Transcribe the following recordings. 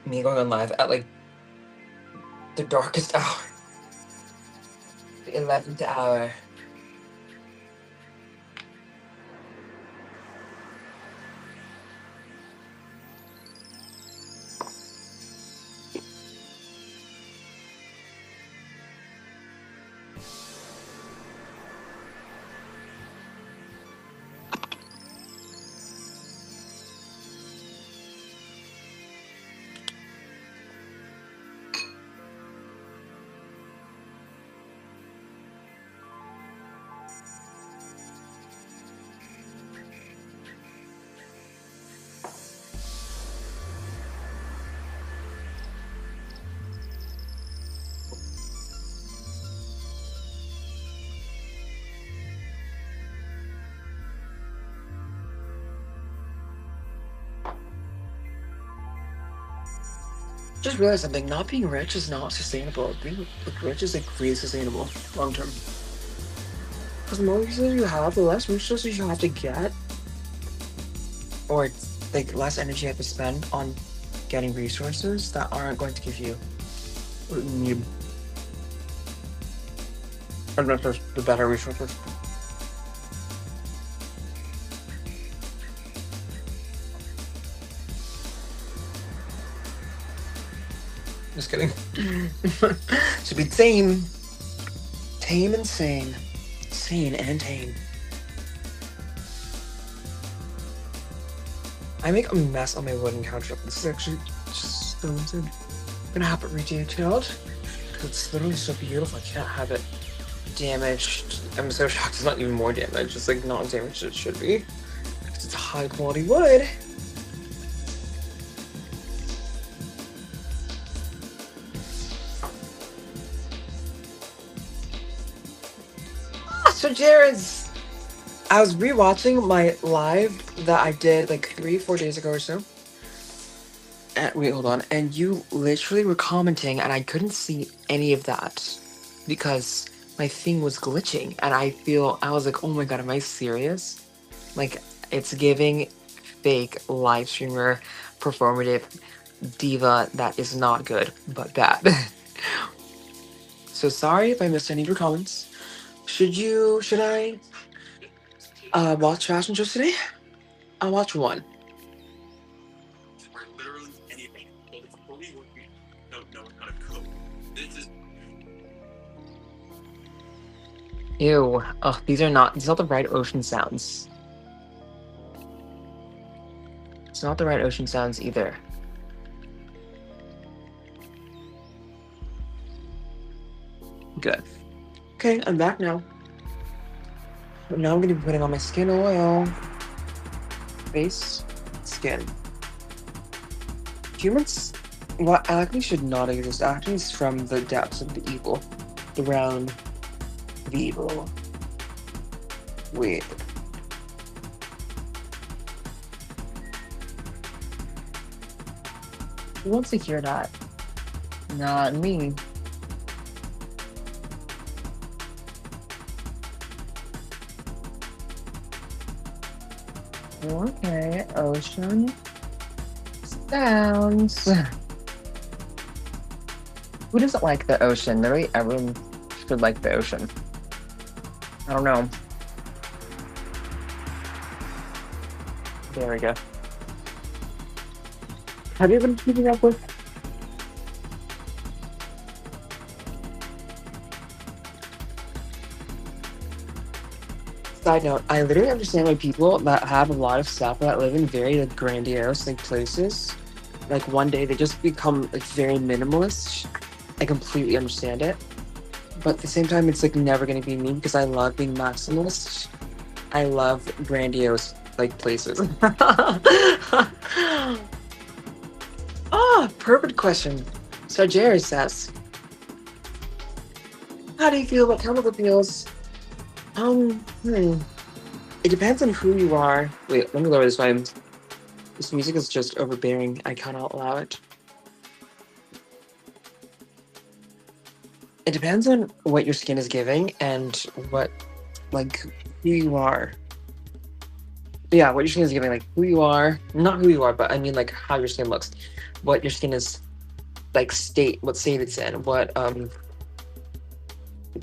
me going on live at like the darkest hour, the 11th hour. Just realized something. Not being rich is not sustainable. Being like, rich is like really sustainable long term. Because the more resources you have, the less resources you have to get, or like less energy you have to spend on getting resources that aren't going to give you what you need. Unless there's the better resources. Just kidding. Should be tame. Tame and sane. Sane and tame. I make a mess on my wooden countertop. This is actually just so insane. I'm gonna have it redetailed because it's literally so beautiful. I can't have it damaged. I'm so shocked it's not even more damaged. It's like not damaged as it should be because it's a high quality wood. So Jared's, I was rewatching my live that I did like 3-4 days ago or so. Wait, hold on. And you literally were commenting, and I couldn't see any of that because my thing was glitching. And I was like, oh my god, am I serious? Like, it's giving fake live streamer performative diva that is not good, but bad. So sorry if I missed any of your comments. Should I watch fashion shows today? I'll watch one. Ew. Ugh, these are not the right ocean sounds. It's not the right ocean sounds either. Good. Okay, I'm back now. Now I'm gonna be putting on my skin oil. Face, skin. Humans, what acne should not exist. Acne is from the depths of the evil. The realm of evil. Wait. Who wants to hear that? Not me. Okay, ocean sounds. Who doesn't like the ocean? Literally everyone should like the ocean. I don't know. There we go. Have you been keeping up with? Side note, I literally understand why people that have a lot of stuff that live in very like grandiose like places, like one day they just become like very minimalist. I completely understand it. But at the same time, it's like never gonna be me because I love being maximalist. I love grandiose like places. Perfect question. So Jerry says, how do you feel about chemical peels? It depends on who you are. Wait, let me lower this volume. This music is just overbearing. I cannot allow it. It depends on what your skin is giving and what, like, who you are. Yeah, what your skin is giving, like, who you are. Not who you are, but I mean, like, how your skin looks. what your skin is like what state it's in, what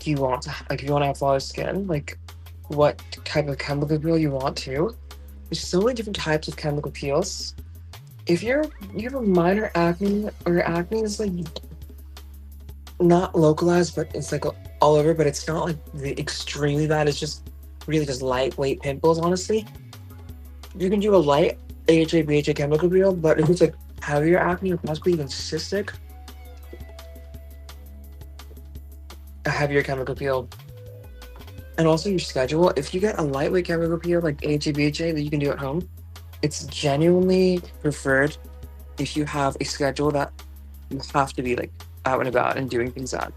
you want to like if you want to have flawless skin, like what type of chemical peel you want to. There's so many different types of chemical peels. If you have a minor acne or your acne is like not localized, but it's like all over, but it's not like the extremely bad. It's just really just lightweight pimples, honestly. You can do a light AHA BHA chemical peel, but if it's like heavier acne or possibly even cystic, a heavier chemical peel. And also your schedule. If you get a lightweight chemical peel like AHA BHA that you can do at home, it's genuinely preferred if you have a schedule that you have to be like out and about and doing things at.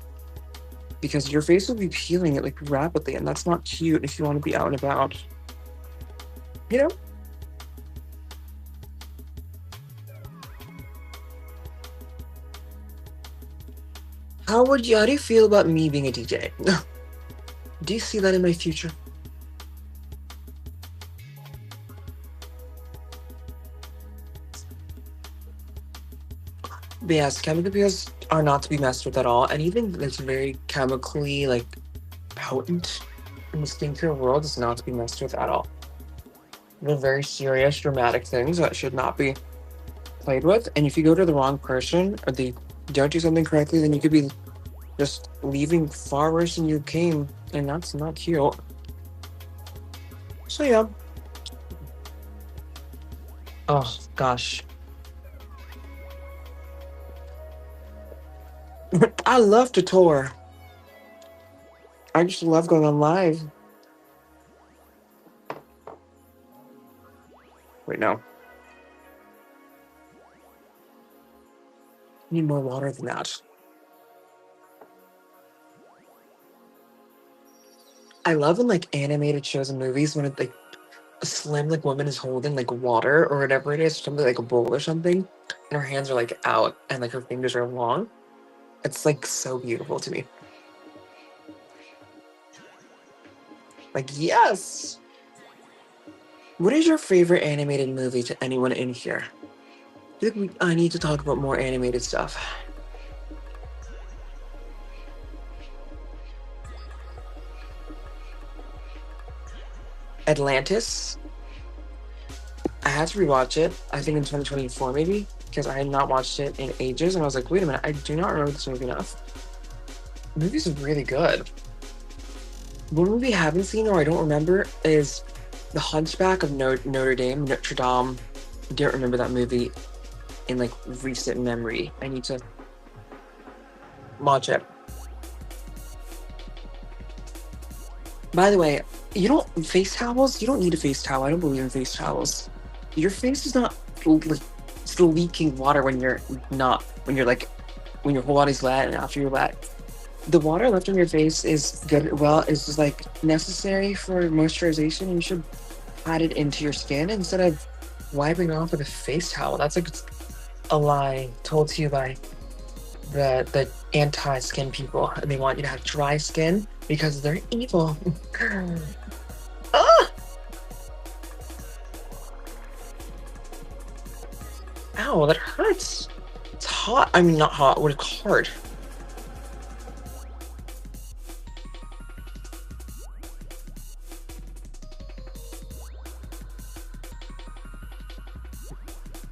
Because your face will be peeling it like rapidly, and that's not cute if you want to be out and about. You know? How do you feel about me being a DJ? Do you see that in my future? But yes, chemical peels are not to be messed with at all. Anything that's very chemically like potent in the skincare world is not to be messed with at all. They're very serious, dramatic things that should not be played with. And if you go to the wrong person or they don't do something correctly, then you could be just leaving far worse than you came, and that's not cute. So yeah. Oh gosh. I love to tour. I just love going on live. Wait, no. I need more water than that. I love in like animated shows and movies when it like a slim like woman is holding like water or whatever it is, something like a bowl or something, and her hands are like out and like her fingers are long. It's like so beautiful to me. Like, yes! What is your favorite animated movie to anyone in here? I think I need to talk about more animated stuff. Atlantis. I had to rewatch it, I think in 2024 maybe, because I had not watched it in ages, and I was like, wait a minute, I do not remember this movie enough. The movie's really good. One movie I haven't seen or I don't remember is The Hunchback of Notre Dame. I don't remember that movie in like recent memory. I need to watch it. By the way, face towels? You don't need a face towel. I don't believe in face towels. Your face is not like still leaking water when you're when your whole body's wet and after you're wet. The water left on your face is good. Well, is just like necessary for moisturization. You should add it into your skin instead of wiping off with a face towel. That's like a lie told to you by the anti-skin people, and they want you to have dry skin because they're evil. Ah! Ow, that hurts. It's hot. I mean, not hot. What it's hard.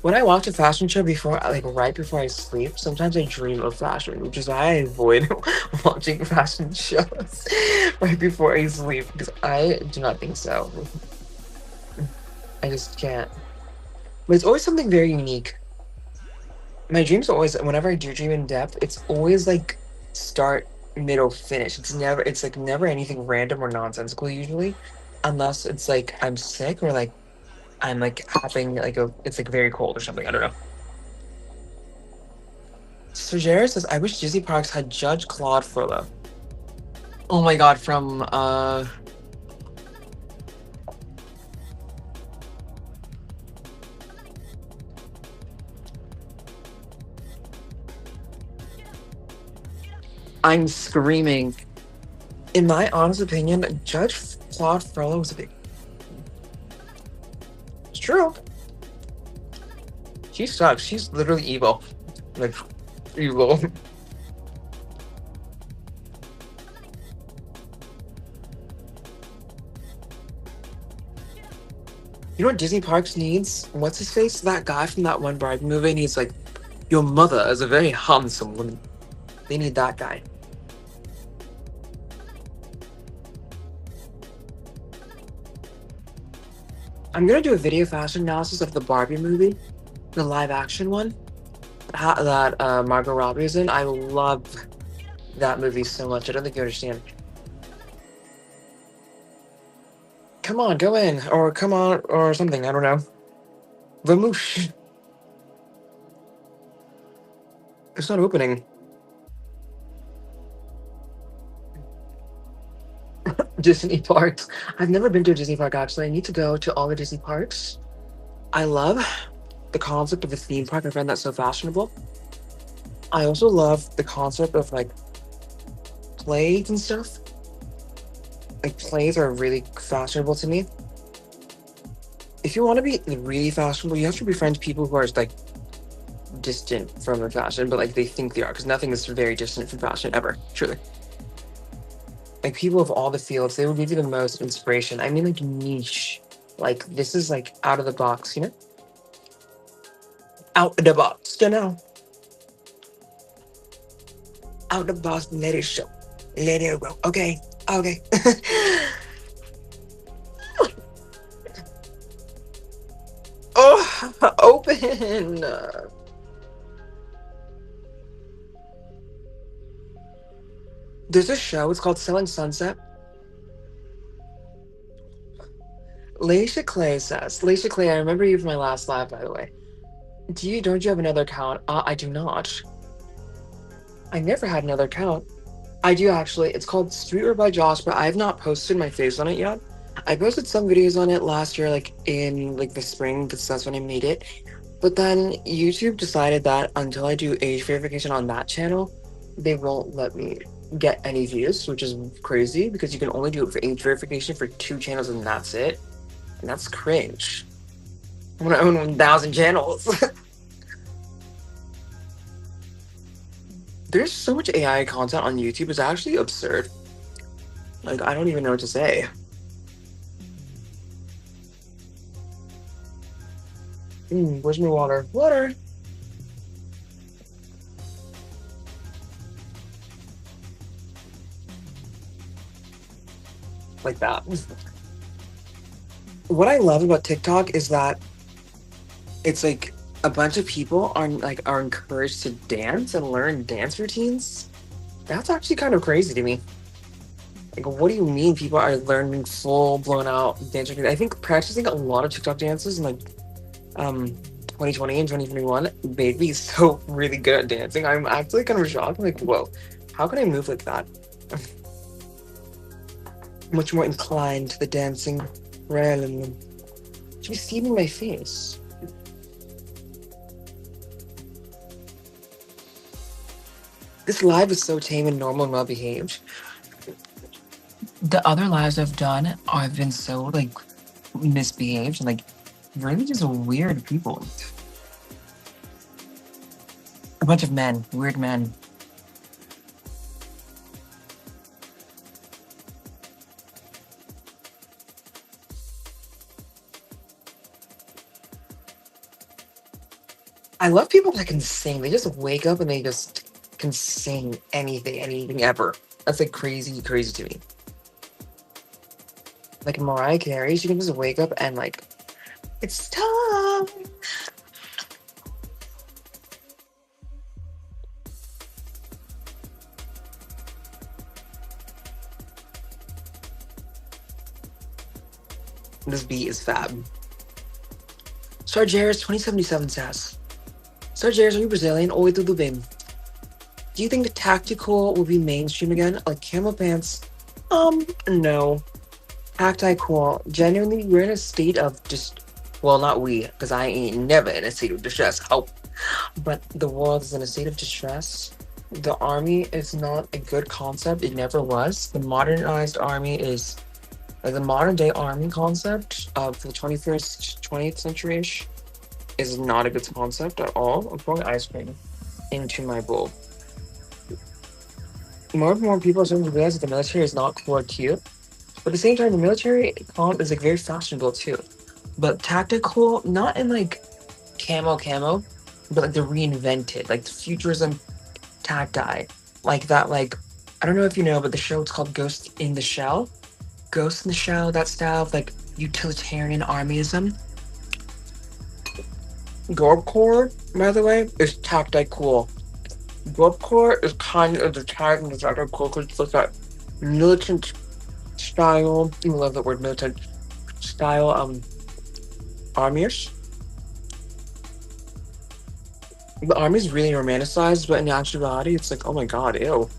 When I watch a fashion show right before I sleep, sometimes I dream of fashion, which is why I avoid watching fashion shows right before I sleep, because I do not think so. I just can't. But it's always something very unique. My dreams are always, whenever I do dream in depth, it's always like start, middle, finish. It's like never anything random or nonsensical usually, unless it's like I'm sick or like I'm like having like it's like very cold or something. I don't know. So Jared says, I wish Disney Parks had Judge Claude Frollo. Oh my god, from I'm screaming. In my honest opinion, Judge Claude Frollo was a big. It's true. She sucks. She's literally evil. Like, evil. You know what Disney Parks needs? What's his face? That guy from that one Barbie movie, and he's like, your mother is a very handsome woman. They need that guy. I'm gonna do a video fashion analysis of the Barbie movie, the live action one, that Margot Robbie is in. I love that movie so much. I don't think you understand. Come on, go in, or come on, or something. I don't know. Vamoosh. It's not opening. Disney parks. I've never been to a Disney park actually. I need to go to all the Disney parks. I love the concept of a theme park. I find that so fashionable. I also love the concept of like plays and stuff. Like plays are really fashionable to me. If you want to be really fashionable, you have to befriend people who are like distant from the fashion, but like they think they are, because nothing is very distant from fashion ever, truly. Like people of all the fields, they will give you the most inspiration. I mean, like niche. Like this is like out of the box, you know? Out of the box, you know? Out of the box, let it show. Let it go. Okay, okay. Oh, open. There's a show. It's called Selling Sunset. Leisha Clay says, Leisha Clay, I remember you from my last live, by the way. Don't you have another account? I do not. I never had another account. I do actually. It's called Streetwear by Josh, but I have not posted my face on it yet. I posted some videos on it last year, like in like the spring, because that's when I made it. But then YouTube decided that until I do age verification on that channel, they won't let me get any views, which is crazy because you can only do it for age verification for 2 channels and that's it. And that's cringe. I want to own 1,000 channels. There's so much AI content on YouTube. It's actually absurd. Like, I don't even know what to say. Where's my water? Water! Like that. What I love about TikTok is that it's like a bunch of people are encouraged to dance and learn dance routines. That's actually kind of crazy to me. Like, what do you mean people are learning full blown out dance routines? I think practicing a lot of TikTok dances in like 2020 and 2021 made me so really good at dancing. I'm actually kind of shocked. I'm like, whoa, how can I move like that? Much more inclined to the dancing realm. Should be steaming my face. This live is so tame and normal and well behaved. The other lives I've done have been so like misbehaved and like really just weird people. A bunch of men, weird men. I love people that can sing. They just wake up and they just can sing anything ever. That's like crazy to me. Like Mariah Carey, she can just wake up and like, it's time. This beat is fab. Star Jairus 2077 says, Star Jairus, are you Brazilian? Oi, tudo bem? Do you think the tactical will be mainstream again? Like camo pants? No. Tacti cool. Genuinely, we're in a state of just, well, not we, because I ain't never in a state of distress. Oh. But the world is in a state of distress. The army is not a good concept. It never was. The modernized army is like the modern day army concept of the 21st, 20th century-ish is not a good concept at all. I'm pouring ice cream into my bowl. More and more people are starting to realize that the military is not cool or cute. But at the same time, the military comp is like very fashionable too. But tactical, not in like camo, but like the reinvented, like the futurism tacti. Like that, like I don't know if you know, but the show it's called Ghost in the Shell. Ghost in the Shell, that style of like utilitarian armyism. Gorb Core, by the way, is tacti cool. Gorb Core is kind of the tag and the tacti cool because it's like that militant style. I love that word militant style. Army-ish. The army's really romanticized, but in actuality, it's like, oh my god, ew.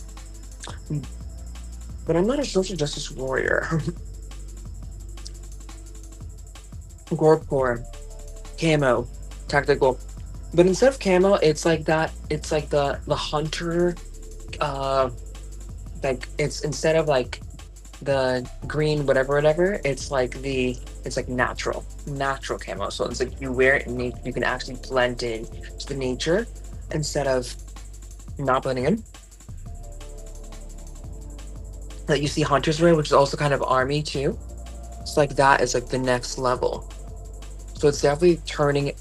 But I'm not a social justice warrior. Gorb Core, camo, tactical. But instead of camo, it's like that. It's like the hunter. Like it's instead of like the green whatever. It's like natural camo. So it's like you wear it and you can actually blend in to the nature instead of not blending in. That you see hunters wear, which is also kind of army too. It's like that is like the next level. So it's definitely turning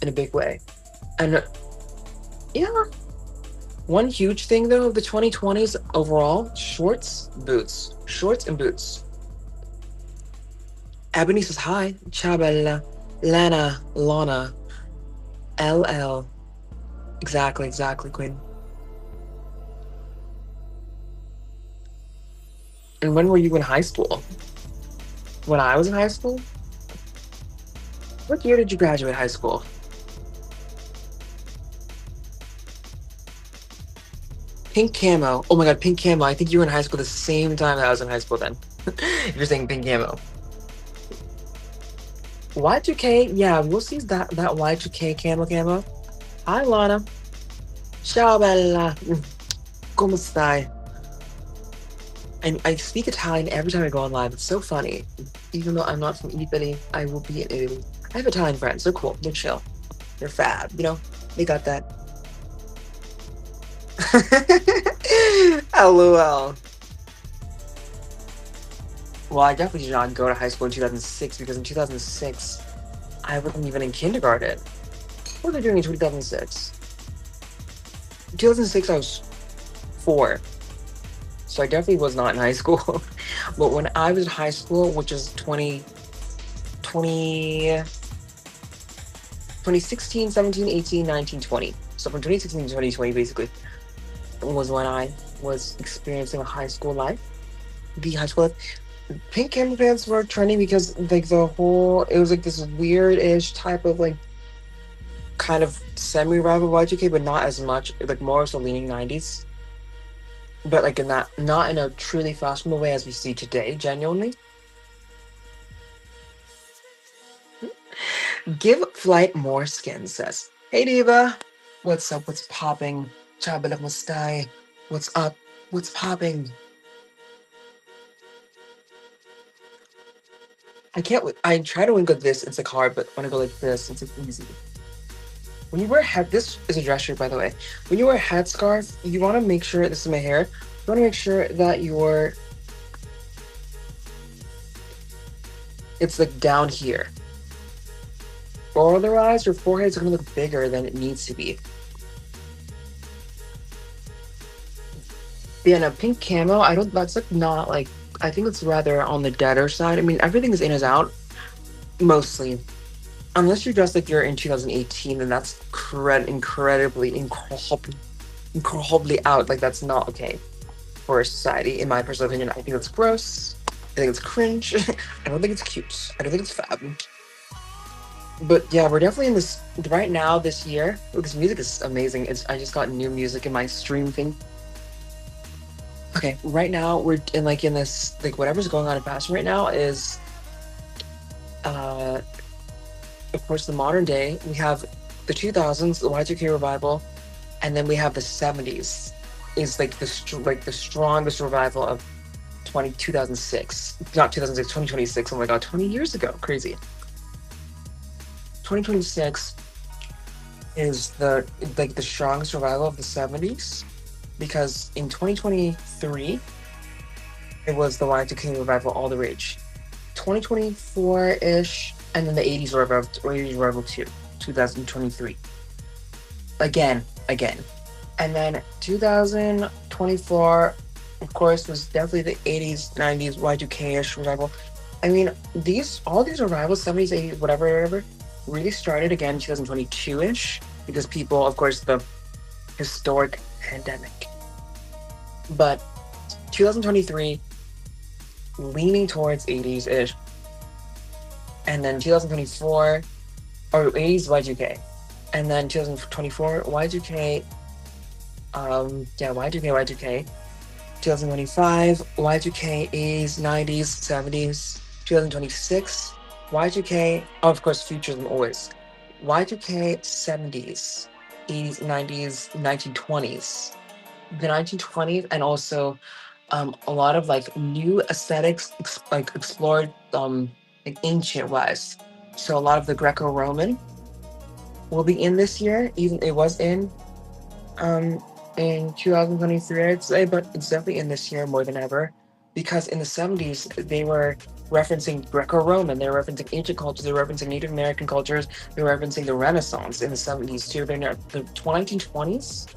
in a big way. And yeah, one huge thing though of the 2020s overall, shorts and boots. Ebony says hi. Ciao bella. Lana. LL. Exactly, Queen. And when were you in high school? When I was in high school? What year did you graduate high school? Pink camo. Oh my god, pink camo. I think you were in high school the same time that I was in high school then. You're saying pink camo. Y2K, yeah, we'll see that Y2K camo. Hi, Lana. Ciao, bella. Come stai? And I speak Italian every time I go on live. It's so funny. Even though I'm not from Italy, I will be in Italy. I have Italian friends. They're cool. They're chill. They're fab. You know, they got that. LOL. Well, I definitely did not go to high school in 2006 because in 2006, I wasn't even in kindergarten. What was I doing in 2006? In 2006, I was 4. So I definitely was not in high school. But when I was in high school, which is 2016, 17, 18, 19, 20. So from 2016 to 2020, basically, was when I was experiencing a high school life. The high school life. Pink camo pants were trending because like it was like this weird-ish type of like kind of semi-rival Y2K, but not as much, like more so leaning 90s. But like in that, not in a truly fashionable way as we see today, genuinely. Give Flight more skin, says. Hey Diva! What's up? What's popping? Chabela Mustai. What's up? What's popping? I can't. I try to wink like this. It's like hard, but when I go like this, it's like easy. When you wear this is a dress shirt, by the way. When you wear a headscarf, you want to make sure. This is my hair. You want to make sure that it's like down here. Or otherwise, your forehead's gonna look bigger than it needs to be. But yeah, no, pink camo. That's like not like. I think it's rather on the deader side. I mean, everything is in is out, mostly. Unless you're dressed like you're in 2018, then that's incredibly out. Like that's not okay for society, in my personal opinion. I think it's gross. I think it's cringe. I don't think it's cute. I don't think it's fab. But yeah, we're definitely in this right now this year. This music is amazing. I just got new music in my stream thing. Okay, right now we're in this whatever's going on in fashion right now is of course the modern day. We have the 2000s, the Y2K revival, and then we have the 70s is like the strongest revival of 2006. Not 2006, 2026. Oh my god, 20 years ago. Crazy. 2026 is the strong survival of the 70s, because in 2023 it was the Y2K revival, all the rage. 2024-ish, and then the 80s revival, 80s revival too, 2023. Again. And then 2024, of course, was definitely the 80s, 90s, Y2K-ish revival. I mean, all these revivals, 70s, 80s, whatever, really started again 2022-ish, because people, of course, the historic pandemic. But 2023, leaning towards 80s-ish, and then 2024, or 80s Y2K, and then 2024 Y2K, Y2K, 2025 Y2K, 80s, 90s, 70s, 2026 Y2K, oh, of course, futures and always, Y2K, 70s, 80s, 90s, 1920s, the 1920s, and also a lot of like new aesthetics explored like ancient wise. So a lot of the Greco-Roman will be in this year. Even it was um in 2023, I'd say, but it's definitely in this year more than ever, because in the 70s they were referencing Greco-Roman, they were referencing ancient cultures, they were referencing Native American cultures, they were referencing the Renaissance in the 70s too. They're not the 1920s.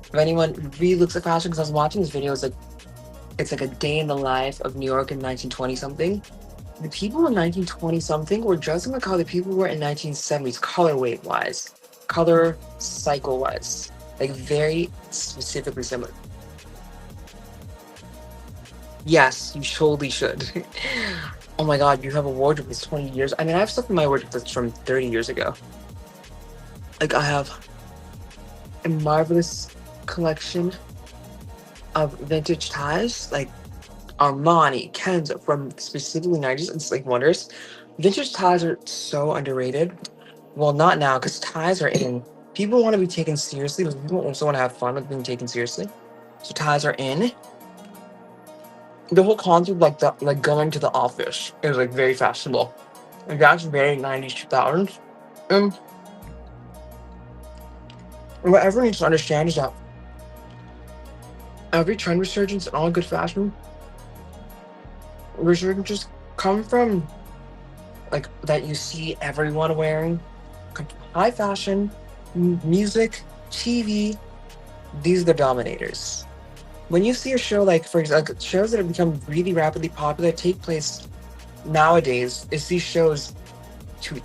If anyone really looks at fashion, because I was watching this video, it's like a day in the life of New York in 1920 something. The people in 1920 something were dressing like how the people were in 1970s, colorway wise, color cycle wise, like very specifically similar. Yes, you totally should. Oh my god, you have a wardrobe that's 20 years. I mean, I have stuff in my wardrobe that's from 30 years ago. Like, I have a marvelous collection of vintage ties, like Armani, Kenzo, from specifically 90s. It's like wonders. Vintage ties are so underrated. Well, not now, because ties are in. People want to be taken seriously, but people also want to have fun with being taken seriously. So ties are in. The whole concept, like going to the office, is like very fashionable. Like that's very 90s, 2000s. And what everyone needs to understand is that every trend resurgence and all good fashion resurgences come from like that you see everyone wearing high fashion, music, TV. These are the dominators. When you see a show like, for example, shows that have become really rapidly popular take place nowadays, it's these shows.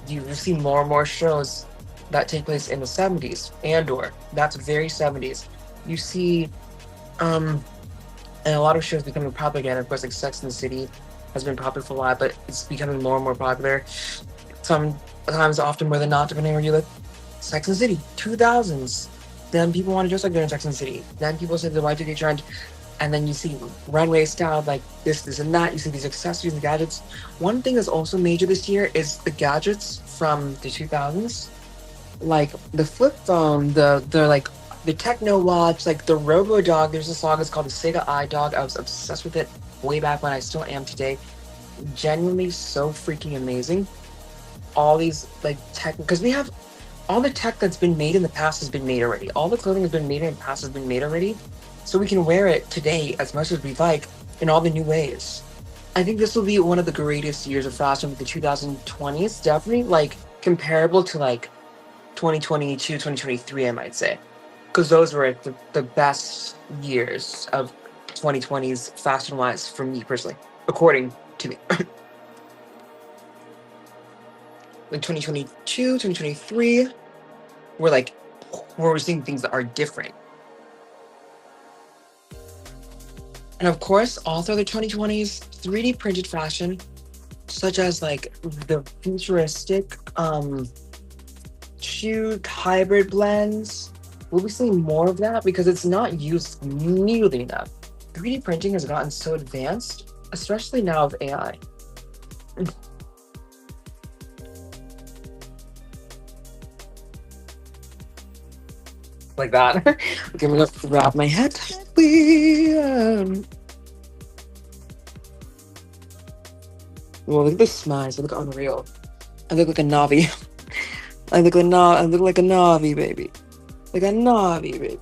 You see more and more shows that take place in the 70s. Andor, that's very 70s. You see, and a lot of shows becoming popular again. Of course, like Sex and the City has been popular for a while, but it's becoming more and more popular. Sometimes, often more than not, depending on where you look. Sex and the City, 2000s. Then people want to dress like they're in Sex and the City. Then people say the Y2K trend, and then you see runway style like this, and that. You see these accessories and gadgets. One thing that's also major this year is the gadgets from the 2000s, like the flip phone, the techno watch, like the Robo Dog. There's a song, it's called the Sega iDog. I was obsessed with it way back when. I still am today. Genuinely so freaking amazing. All these like tech, because we have all the tech that's been made in the past has been made already. All the clothing has been made in the past has been made already. So we can wear it today as much as we like in all the new ways. I think this will be one of the greatest years of fashion with the 2020s. Definitely like comparable to like 2022, 2023, I might say. Because those were the best years of 2020s fashion-wise for me personally, according to me. Like 2022, 2023, we're seeing things that are different. And of course, all through the 2020s, 3D printed fashion, such as like the futuristic shoe hybrid blends, we'll be seeing more of that because it's not used nearly enough. 3D printing has gotten so advanced, especially now with AI. Like that. Okay, I'm gonna wrap my head. Well, look at the smiles. They look unreal. I look like a Navi. I look like a Navi baby. Like a Navi baby.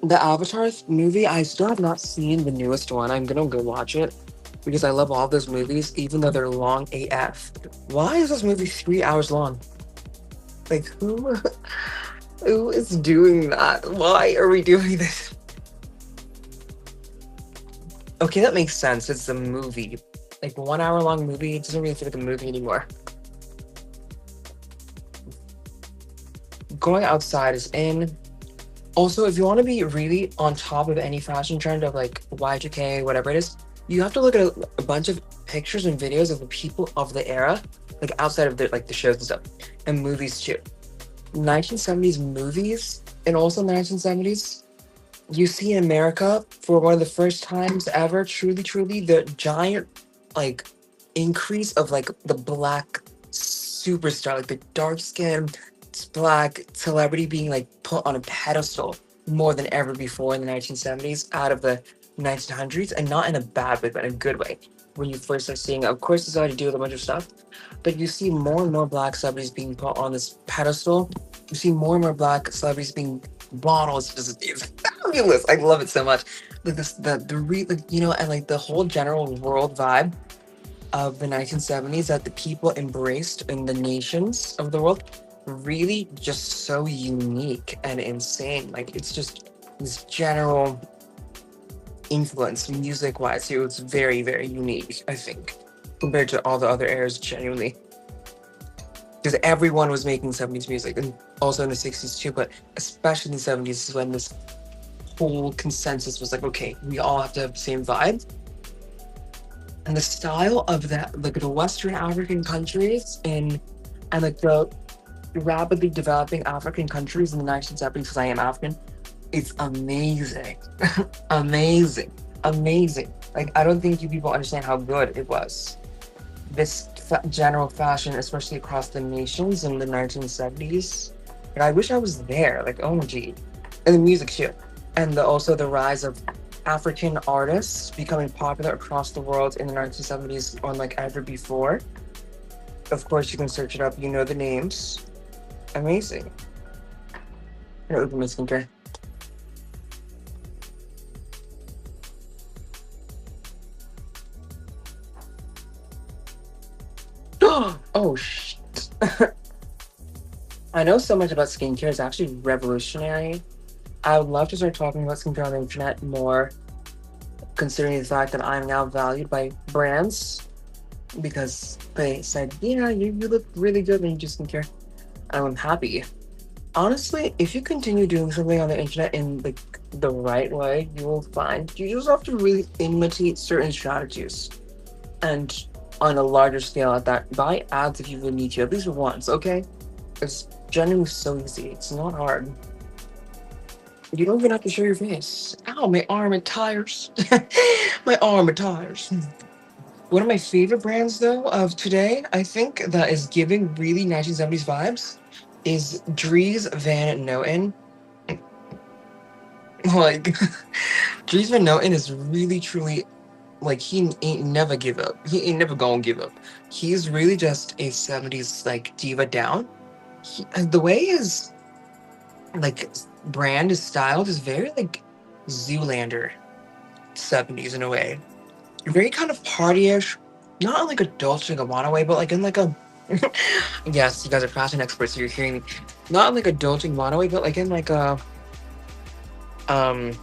The Avatar movie, I still have not seen the newest one. I'm gonna go watch it because I love all those movies, even though they're long AF. Why is this movie 3 hours long? Like who who is doing that? Why are we doing this? Okay, that makes sense. It's a movie. Like 1 hour long movie, it doesn't really feel like a movie anymore. Going outside is in. Also, if you want to be really on top of any fashion trend of like Y2K, whatever it is, you have to look at a bunch of pictures and videos of the people of the era, like outside of the shows and stuff, and movies too. 1970s movies and also 1970s, you see in America for one of the first times ever, truly, the giant like increase of like the black superstar, like the dark skin black celebrity being like put on a pedestal more than ever before in the 1970s out of the 1900s, and not in a bad way but in a good way. When you first start seeing, of course it's got to do with a bunch of stuff, but you see more and more black celebrities being put on this pedestal. You see more and more black celebrities being models. It's fabulous. I love it so much. Like this, like, you know, and like the whole general world vibe of the 1970s that the people embraced in the nations of the world, really just so unique and insane. Like it's just this general influence music wise. It was very unique, I think, compared to all the other eras, genuinely. Because everyone was making 70s music, and also in the 60s too, but especially in the 70s is when this whole consensus was like, okay, we all have to have the same vibe. And the style of that, like the Western African countries and like the rapidly developing African countries in the 1970s, because I am African, it's amazing. Amazing. Like, I don't think you people understand how good it was. This general fashion, especially across the nations in the 1970s. And I wish I was there, like, OMG. And the music too. And also the rise of African artists becoming popular across the world in the 1970s unlike ever before. Of course, you can search it up, you know the names. Amazing. I'm gonna open my skincare. Oh, shit. I know so much about skincare. It's actually revolutionary. I would love to start talking about skincare on the internet more, considering the fact that I'm now valued by brands because they said, yeah, you look really good when you do skincare. And I'm happy. Honestly, if you continue doing something on the internet in like the right way, you will find you just have to really imitate certain strategies. And on a larger scale at that, buy ads if you really need to, at least once, okay? It's genuinely so easy. It's not hard. You don't even have to show your face. Ow, my arm and tires. My arm and tires. One of my favorite brands, though, of today, I think, that is giving really 1970s vibes is Dries Van Noten. Like, Dries Van Noten is really, truly, like, he ain't never give up. He ain't never gonna give up. He's really just a 70s, like, diva down. The way his, like, brand is styled is very, like, Zoolander 70s in a way. Very kind of partyish, not in like a Dolce & Gabbana way, but like in like a yes, you guys are fashion experts, so you're hearing me. Not in like a Dolce & Gabbana way, but like in like a um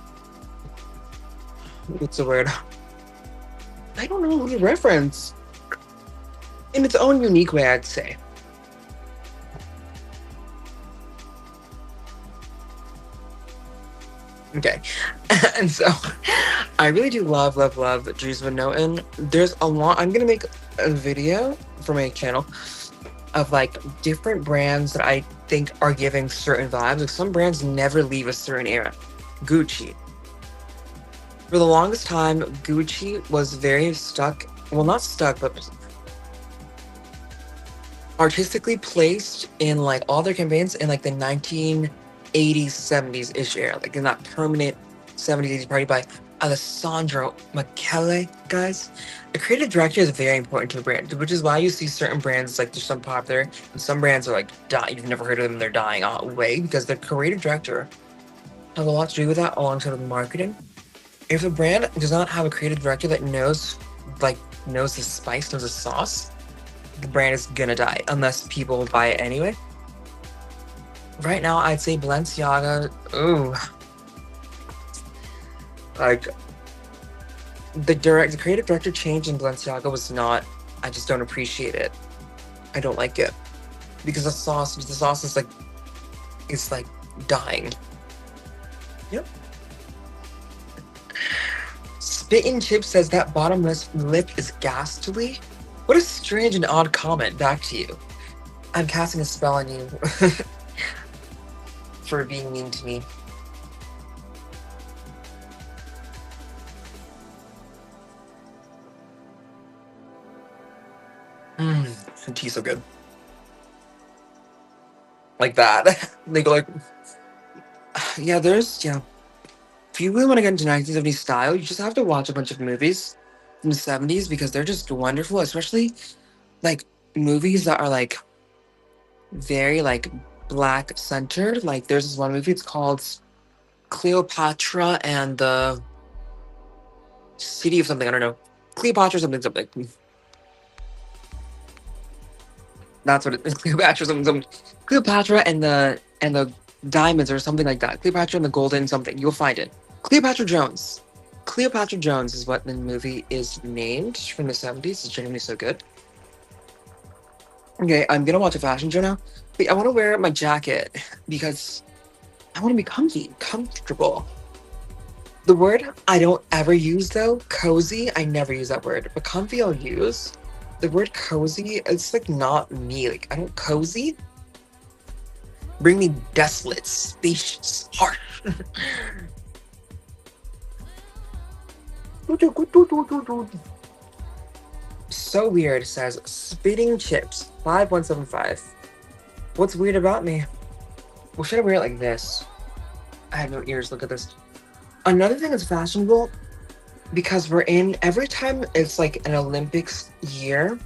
what's the word? I don't know the reference. In its own unique way, I'd say. Okay. And so I really do love Dries Van Noten. There's a lot. I'm gonna make a video for my channel of like different brands that I think are giving certain vibes. Like some brands never leave a certain era. Gucci. For the longest time, Gucci was very stuck. Well, not stuck, but artistically placed in like all their campaigns in like the 1980s, 70s ish era, like in that permanent 70s, 80s party. But Alessandro Michele, guys. A creative director is very important to a brand, which is why you see certain brands like they're so popular, and some brands are like you've never heard of them, they're dying away because the creative director has a lot to do with that alongside with marketing. If a brand does not have a creative director that knows the spice, knows the sauce, the brand is gonna die unless people buy it anyway. Right now, I'd say Balenciaga. Ooh, like the creative director change in Balenciaga was not. I just don't appreciate it. I don't like it because the sauce is like dying. Yep. Spit and Chip says that bottomless lip is ghastly. What a strange and odd comment. Back to you. I'm casting a spell on you for being mean to me. The tea's so good. Like that. They go like, yeah, if you really want to get into 1970s style, you just have to watch a bunch of movies from the 70s because they're just wonderful, especially like movies that are like very like black centered. Like there's this one movie, it's called Cleopatra and the City of something, I don't know. Cleopatra something. That's what it is. Cleopatra something. Cleopatra and the diamonds or something like that. Cleopatra and the golden something. You'll find it. Cleopatra Jones. Cleopatra Jones is what the movie is named from the 70s. It's genuinely so good. Okay, I'm gonna watch a fashion show now. But I want to wear my jacket because I want to be comfortable. The word I don't ever use though, cozy, I never use that word. But comfy I'll use. The word cozy, it's like not me. Like I don't cozy. Bring me desolate, spacious, harsh. So weird, says Spitting Chips 5175. What's weird about me? Well, should I wear it like this? I have no ears, look at this. Another thing that's fashionable, because every time it's like an Olympics year,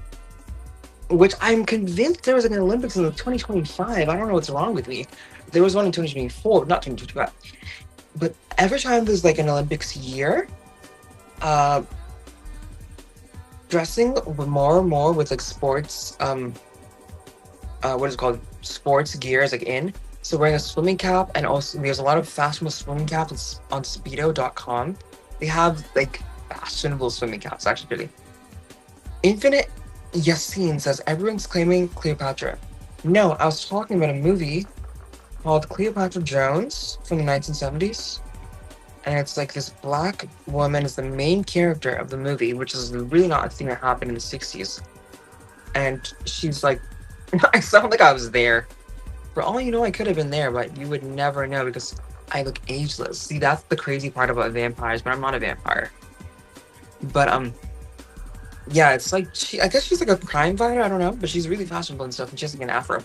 which I'm convinced there was like an Olympics in 2025. I don't know what's wrong with me. There was one in 2024, not 2025. But every time there's like an Olympics year, dressing more and more with like sports, what is it called? Sports gear is like in. So wearing a swimming cap, and also there's a lot of fashionable swimming caps on speedo.com. They have like fashionable swimming caps, actually really. Infinite Yassine says everyone's claiming Cleopatra. No, I was talking about a movie called Cleopatra Jones from the 1970s. And it's like this black woman is the main character of the movie, which is really not a thing that happened in the 60s. And she's like, I sound like I was there. For all you know, I could have been there, but you would never know because I look ageless. See, that's the crazy part about vampires, but I'm not a vampire. But, yeah, it's like, I guess she's like a crime fighter, I don't know, but she's really fashionable and stuff, and she has like an afro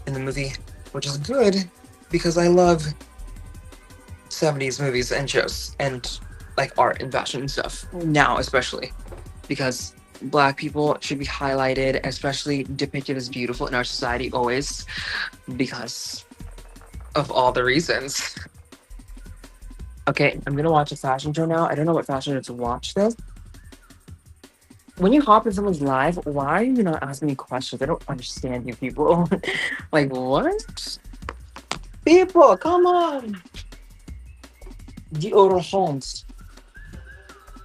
in the movie, which is good because I love 70s movies and shows and like art and fashion and stuff now, especially because black people should be highlighted, especially depicted as beautiful in our society always because of all the reasons. Okay, I'm gonna watch a fashion show now. I don't know what fashion show to watch though. When you hop in someone's live, why are you not asking me questions? I don't understand you people. Like what? People, come on. The older homes.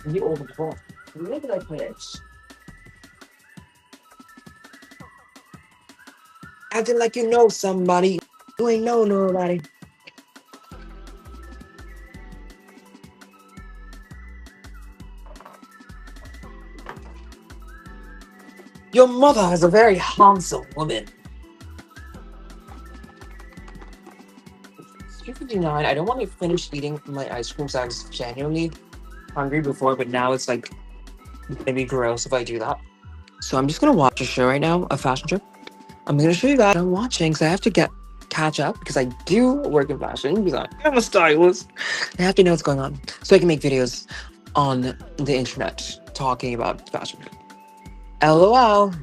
The older home. Where did I put it? Acting like you know somebody. You ain't know nobody. Your mother is a very handsome woman. 3:59. I don't want to finish eating my ice cream because I was genuinely hungry before, but now it's like maybe gross if I do that. So I'm just gonna watch a show right now, a fashion show. I'm gonna show you guys what I'm watching because I have to get catch up because I do work in fashion because I'm a stylist. I have to know what's going on so I can make videos on the internet talking about fashion. LOL.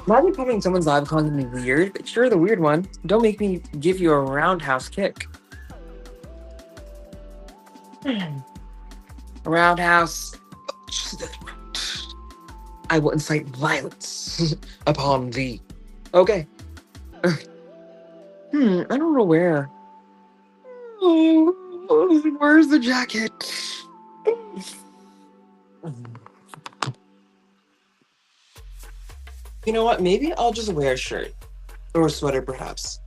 Imagine coming someone's live calling me weird, but you're the weird one. Don't make me give you a roundhouse kick. Roundhouse. I will incite violence upon thee. Okay. I don't know where. Oh, where's the jacket? You know what? Maybe I'll just wear a shirt. Or a sweater, perhaps.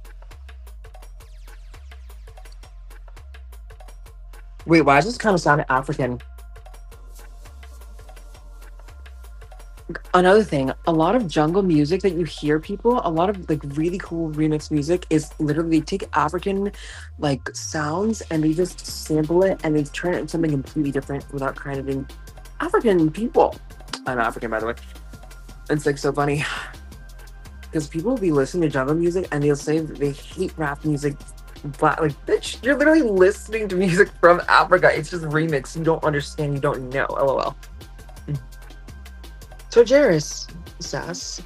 Wait, why does this kind of sound African? Another thing, a lot of jungle music that you hear people, a lot of like really cool remix music is literally they take African like sounds and they just sample it and they turn it into something completely different without crediting African people. I'm African, by the way. It's like so funny because people will be listening to jungle music and they'll say that they hate rap music. But like, bitch, you're literally listening to music from Africa. It's just remix. You don't understand. You don't know. LOL. So Jairus, Sass,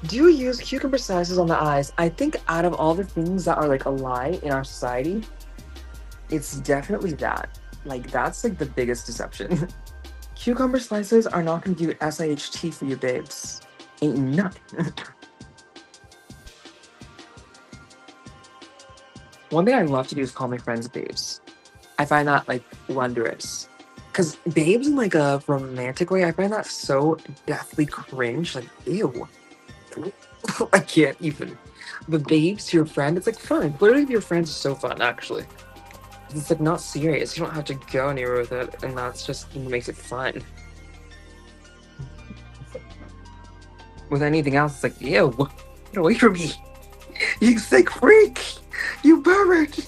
do you use cucumber slices on the eyes? I think out of all the things that are like a lie in our society, it's definitely that. Like that's like the biggest deception. Cucumber slices are not going to do SIHT for you, babes. Ain't nothing. One thing I love to do is call my friends babes. I find that like wondrous. Because babes in like a romantic way, I find that so deathly cringe. Like, ew. I can't even. But babes to your friend, it's like fun. Literally, your friends is so fun, actually. It's like not serious. You don't have to go anywhere with it, and that's just what makes it fun. With anything else, it's like, ew, get away from me. You sick freak. You pervert.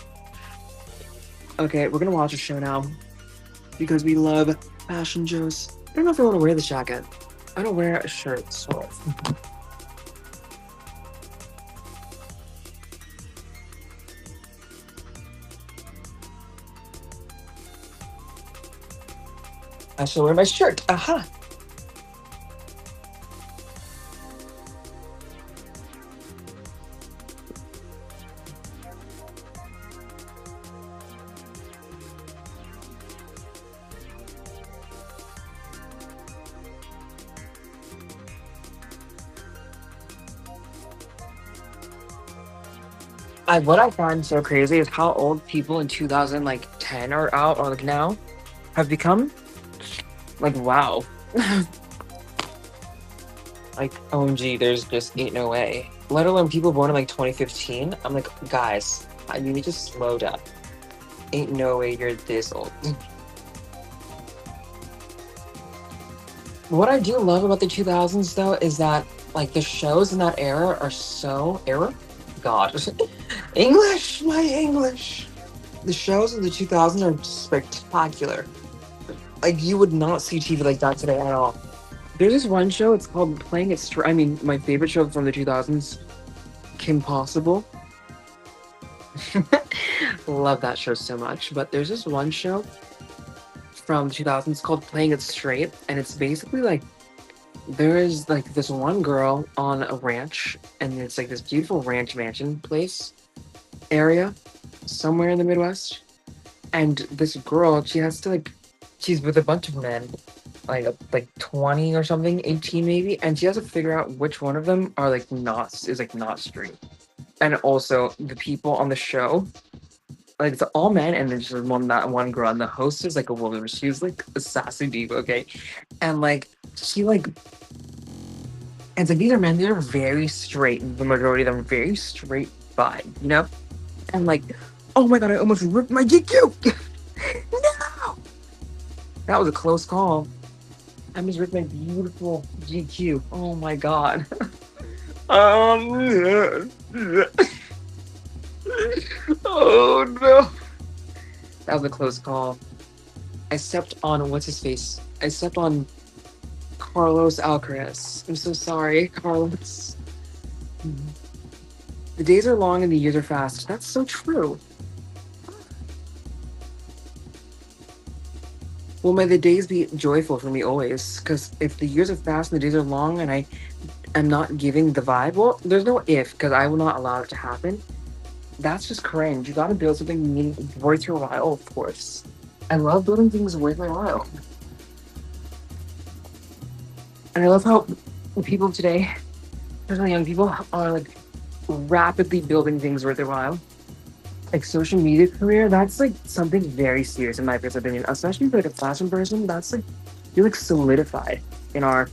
Okay, we're gonna watch a show now. Because we love fashion shows. I don't know if I want to wear this jacket. I don't wear a shirt, so. I shall wear my shirt. Aha! What I find so crazy is how old people in 2010 are out or like now have become. Like wow. Like OMG, there's just ain't no way. Let alone people born in like 2015. I'm like, guys, you need to slow down. Ain't no way you're this old. What I do love about the 2000s though is that like the shows in that era are so God. English, my English. The shows of the 2000s are spectacular. Like you would not see TV like that today at all. There's this one show, it's called Playing It Straight. I mean, my favorite show from the 2000s, Kim Possible. Love that show so much. But there's this one show from the 2000s called Playing It Straight, and it's basically like there is like this one girl on a ranch, and it's like this beautiful ranch mansion place area somewhere in the Midwest. And this girl, she has to like, she's with a bunch of men, like 20 or something, 18 maybe, and she has to figure out which one of them are like not straight. And also the people on the show, like it's all men, and then just that one girl, and the host is like a woman. She's like a sassy diva, okay, and like she like. And it's like these are men, they're very straight. The majority of them are very straight vibe, you know? And like, oh my god, I almost ripped my GQ! No! That was a close call. I almost ripped my beautiful GQ. Oh my god. Oh no. That was a close call. I stepped on, what's his face? I stepped on Carlos Alcaraz. I'm so sorry, Carlos. The days are long and the years are fast. That's so true. Well, may the days be joyful for me always. Because if the years are fast and the days are long and I am not giving the vibe, well, there's no if, because I will not allow it to happen. That's just cringe. You gotta build something worth your while, of course. I love building things worth my while. And I love how people today, especially young people, are like rapidly building things worth their while. Like social media career, that's like something very serious in my personal opinion, especially for like a fashion person. That's like you're like solidified in our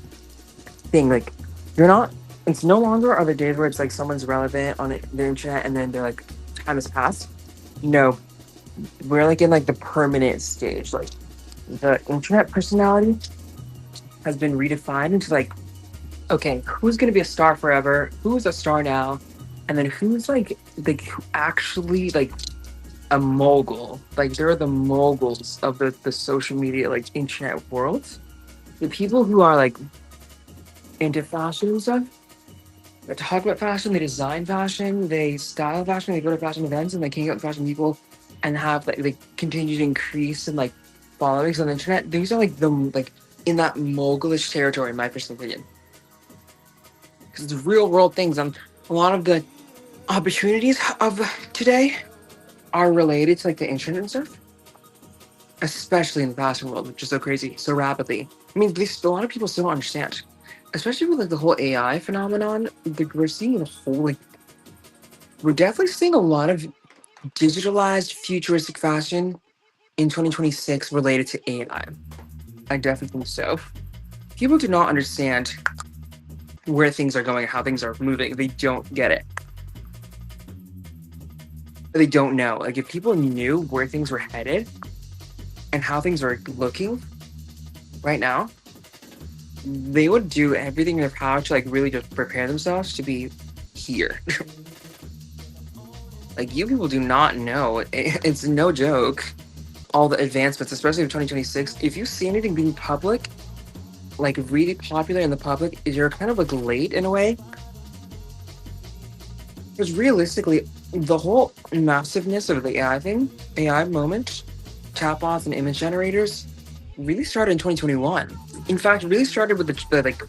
thing. Like you're not. It's no longer are the days where it's like someone's relevant on the internet and then they're like time has passed. No, we're like in like the permanent stage. Like the internet personality has been redefined into like, okay, who's gonna be a star forever? Who's a star now? And then who's like actually like a mogul? Like they're the moguls of the social media like internet world. The people who are like into fashion and stuff. They talk about fashion, they design fashion, they style fashion, they go to fashion events and they hang out with fashion people and have like they continue to increase in like followings on the internet. These are like the like in that mogulish territory in my personal opinion. Because it's real world things and a lot of the opportunities of today are related to like the internet and stuff. Especially in the fashion world, which is so crazy, so rapidly. I mean, a lot of people still don't understand. Especially with like the whole AI phenomenon, like, we're seeing a whole like we're definitely seeing a lot of digitalized futuristic fashion in 2026 related to AI. I definitely think so. People do not understand where things are going, how things are moving. They don't get it. They don't know. Like if people knew where things were headed and how things are looking right now, they would do everything in their power to like really just prepare themselves to be here. Like you people do not know. It's no joke. All the advancements, especially in 2026. If you see anything being public, like really popular in the public, you're kind of like late in a way. Because realistically, the whole massiveness of the AI thing, AI moment, chatbots and image generators, really started in 2021. In fact, it really started with the like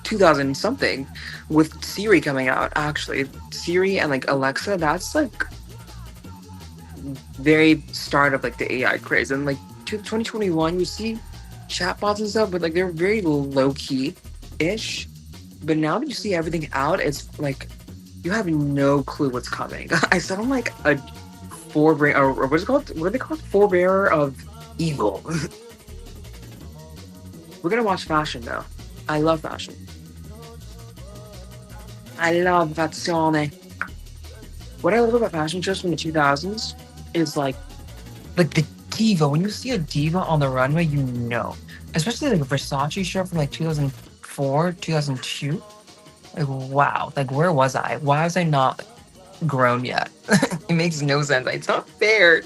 2000 something, with Siri coming out. Actually, Siri and like Alexa, that's like very start of like the AI craze. And like 2021, you see chatbots and stuff, but like they're very low key ish. But now that you see everything out, it's like you have no clue what's coming. I sound like a forebearer, or what's it called? What are they called? Forebearer of evil. We're gonna watch fashion though. I love fashion. I love fashion. What I love about fashion shows from the 2000s is like the diva. When you see a diva on the runway, you know. Especially like a Versace show from like 2004, 2002. Like wow, like where was I? Why was I not grown yet? It makes no sense. It's not fair.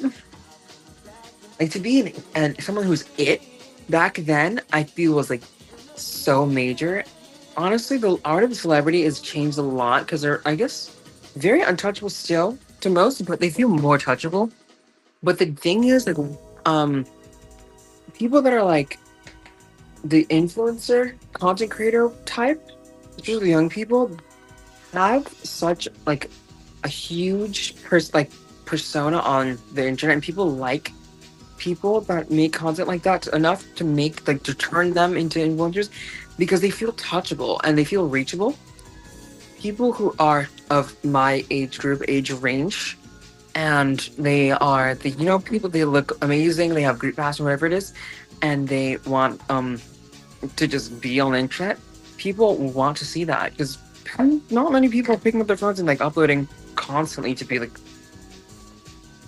Like to be and someone who's it back then, I feel was like so major. Honestly, the art of celebrity has changed a lot because they're, I guess, very untouchable still to most, but they feel more touchable. But the thing is, like, um, people that are like the influencer, content creator type, especially young people, have such like a huge persona on the internet, and people like people that make content like that enough to make like to turn them into influencers because they feel touchable and they feel reachable. People who are of my age group, age range, and they are the people, they look amazing, they have great fashion, whatever it is, and they want to just be on the internet. People want to see that because not many people are picking up their phones and like uploading constantly to be like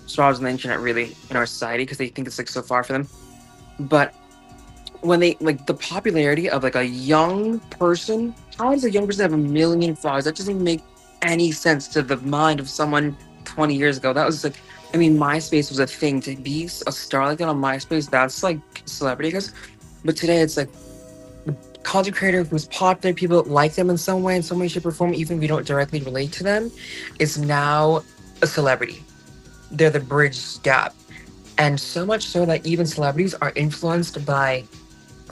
stars on the internet really in our society because they think it's like so far for them. But when they like the popularity of like a young person, how does a young person have 1 million followers? That doesn't even make any sense to the mind of someone 20 years ago. That was like, I mean, MySpace was a thing. To be a star like that on MySpace, that's like celebrity. Because, but today it's like content creator who's popular, people like them in some way, in some way, shape, or form, even if we don't directly relate to them, is now a celebrity. They're the bridge gap. And so much so that even celebrities are influenced by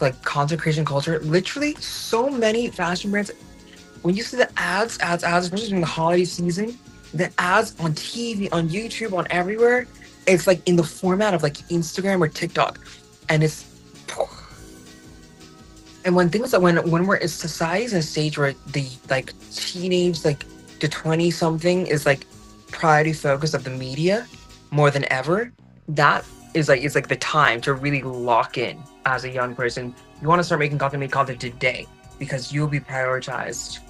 like content creation culture. Literally, so many fashion brands. When you see the ads, especially in the holiday season, the ads on TV, on YouTube, on everywhere, it's like in the format of like Instagram or TikTok, and it's. And one thing is that when we're in society's in a stage where the like teenage like to 20 something is like priority focus of the media more than ever, that is like the time to really lock in as a young person. You want to start making content, make content today because you'll be prioritized.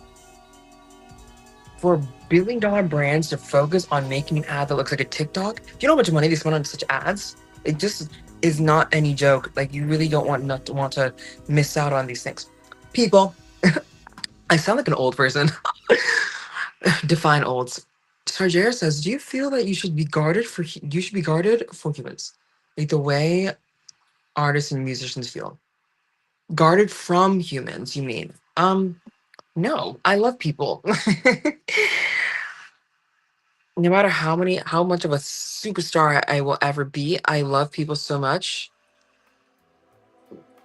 For billion-dollar brands to focus on making an ad that looks like a TikTok, do you know how much money they spend on such ads? It just is not any joke. Like you really don't want to miss out on these things. People, I sound like an old person. Define olds. Sarjera says, "Do you feel that you should be guarded for humans, like the way artists and musicians feel? Guarded from humans, you mean? No. I love people. No matter how much of a superstar I will ever be, I love people so much.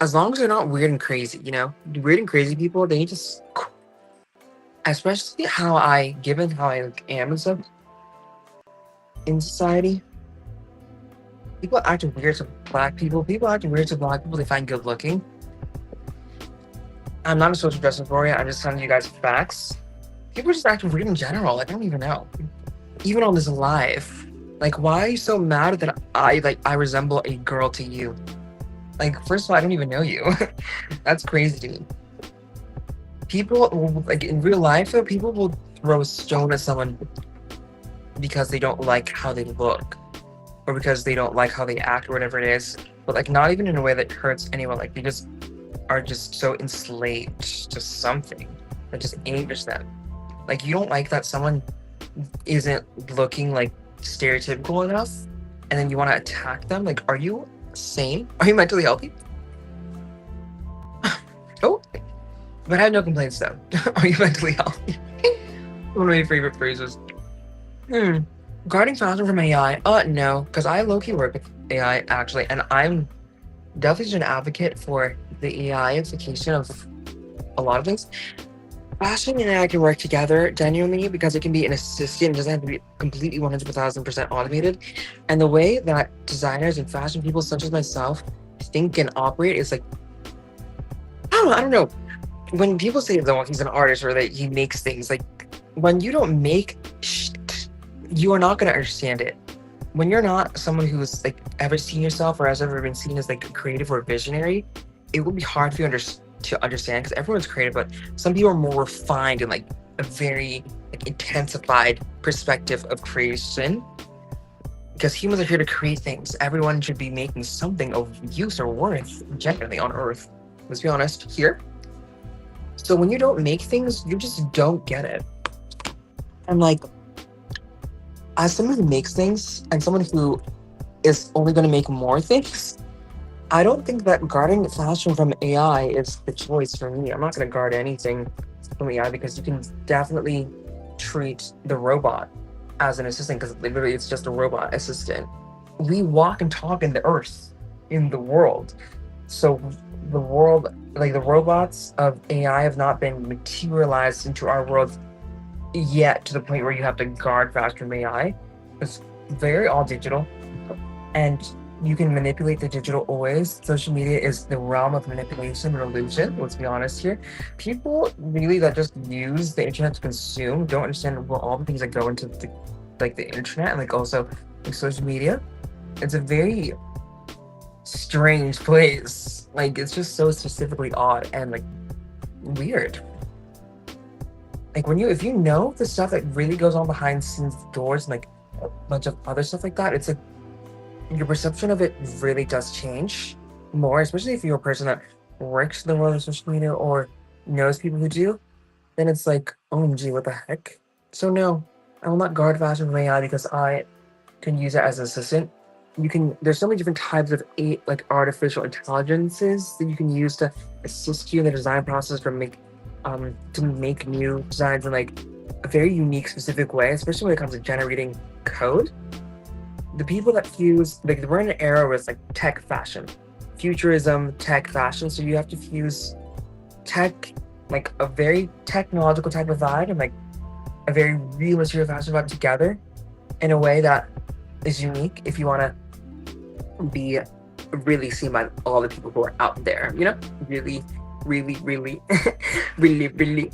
As long as they're not weird and crazy, you know? Weird and crazy people, they need to, especially given how I like, am and stuff in society. People act weird to black people. People act weird to black people they find good looking. I'm not a social justice warrior. I'm just telling you guys facts. People just act weird in general. Like, I don't even know. Even on this live, like, why are you so mad that I resemble a girl to you? Like, first of all, I don't even know you. That's crazy, dude. People, like, in real life, though, people will throw a stone at someone because they don't like how they look or because they don't like how they act or whatever it is. But, like, not even in a way that hurts anyone. Like, they just are just so enslaved to something that just angers them. Like, you don't like that someone isn't looking, like, stereotypical enough, and then you want to attack them? Like, are you sane? Are you mentally healthy? Oh, but I have no complaints though. Are you mentally healthy? One of my favorite phrases. Guarding fashion from AI? No, because I low-key work with AI actually, and I'm definitely an advocate for the AIification of a lot of things. Fashion and AI can work together genuinely because it can be an assistant. It doesn't have to be completely 100,000% automated. And the way that designers and fashion people such as myself think and operate is like, I don't know. When people say that he's an artist or that he makes things, like when you don't make shit, you are not going to understand it. When you're not someone who's like ever seen yourself or has ever been seen as like creative or visionary, it will be hard for you to understand because everyone's creative, but some people are more refined and like a very like intensified perspective of creation. Because humans are here to create things. Everyone should be making something of use or worth generally on Earth. Let's be honest here. So when you don't make things, you just don't get it. And like, as someone who makes things and someone who is only going to make more things, I don't think that guarding fashion from AI is the choice for me. I'm not going to guard anything from AI because you can definitely treat the robot as an assistant because literally it's just a robot assistant. We walk and talk in the earth, in the world. So the world, like the robots of AI have not been materialized into our world yet to the point where you have to guard fashion from AI. It's very all digital and you can manipulate the digital always. Social media is the realm of manipulation and illusion. Let's be honest here. People really that just use the internet to consume don't understand all the things that go into the internet and like also like social media. It's a very strange place. Like it's just so specifically odd and like weird. Like if you know the stuff that really goes on behind the scenes doors and like a bunch of other stuff like that, it's like your perception of it really does change more, especially if you're a person that works in the world of social media or knows people who do, then it's like, OMG, what the heck? So no, I will not guard fashion from AI because I can use it as an assistant. you can there's so many different types of like artificial intelligences that you can use to assist you in the design process to make new designs in like a very unique specific way, especially when it comes to generating code. The people that fuse like we're in an era where it's like tech fashion, futurism, tech fashion, so you have to fuse tech, like a very technological type of vibe and like a very real material fashion vibe together in a way that is unique if you want to be really seen by all the people who are out there, you know? Really, really, really, really, really.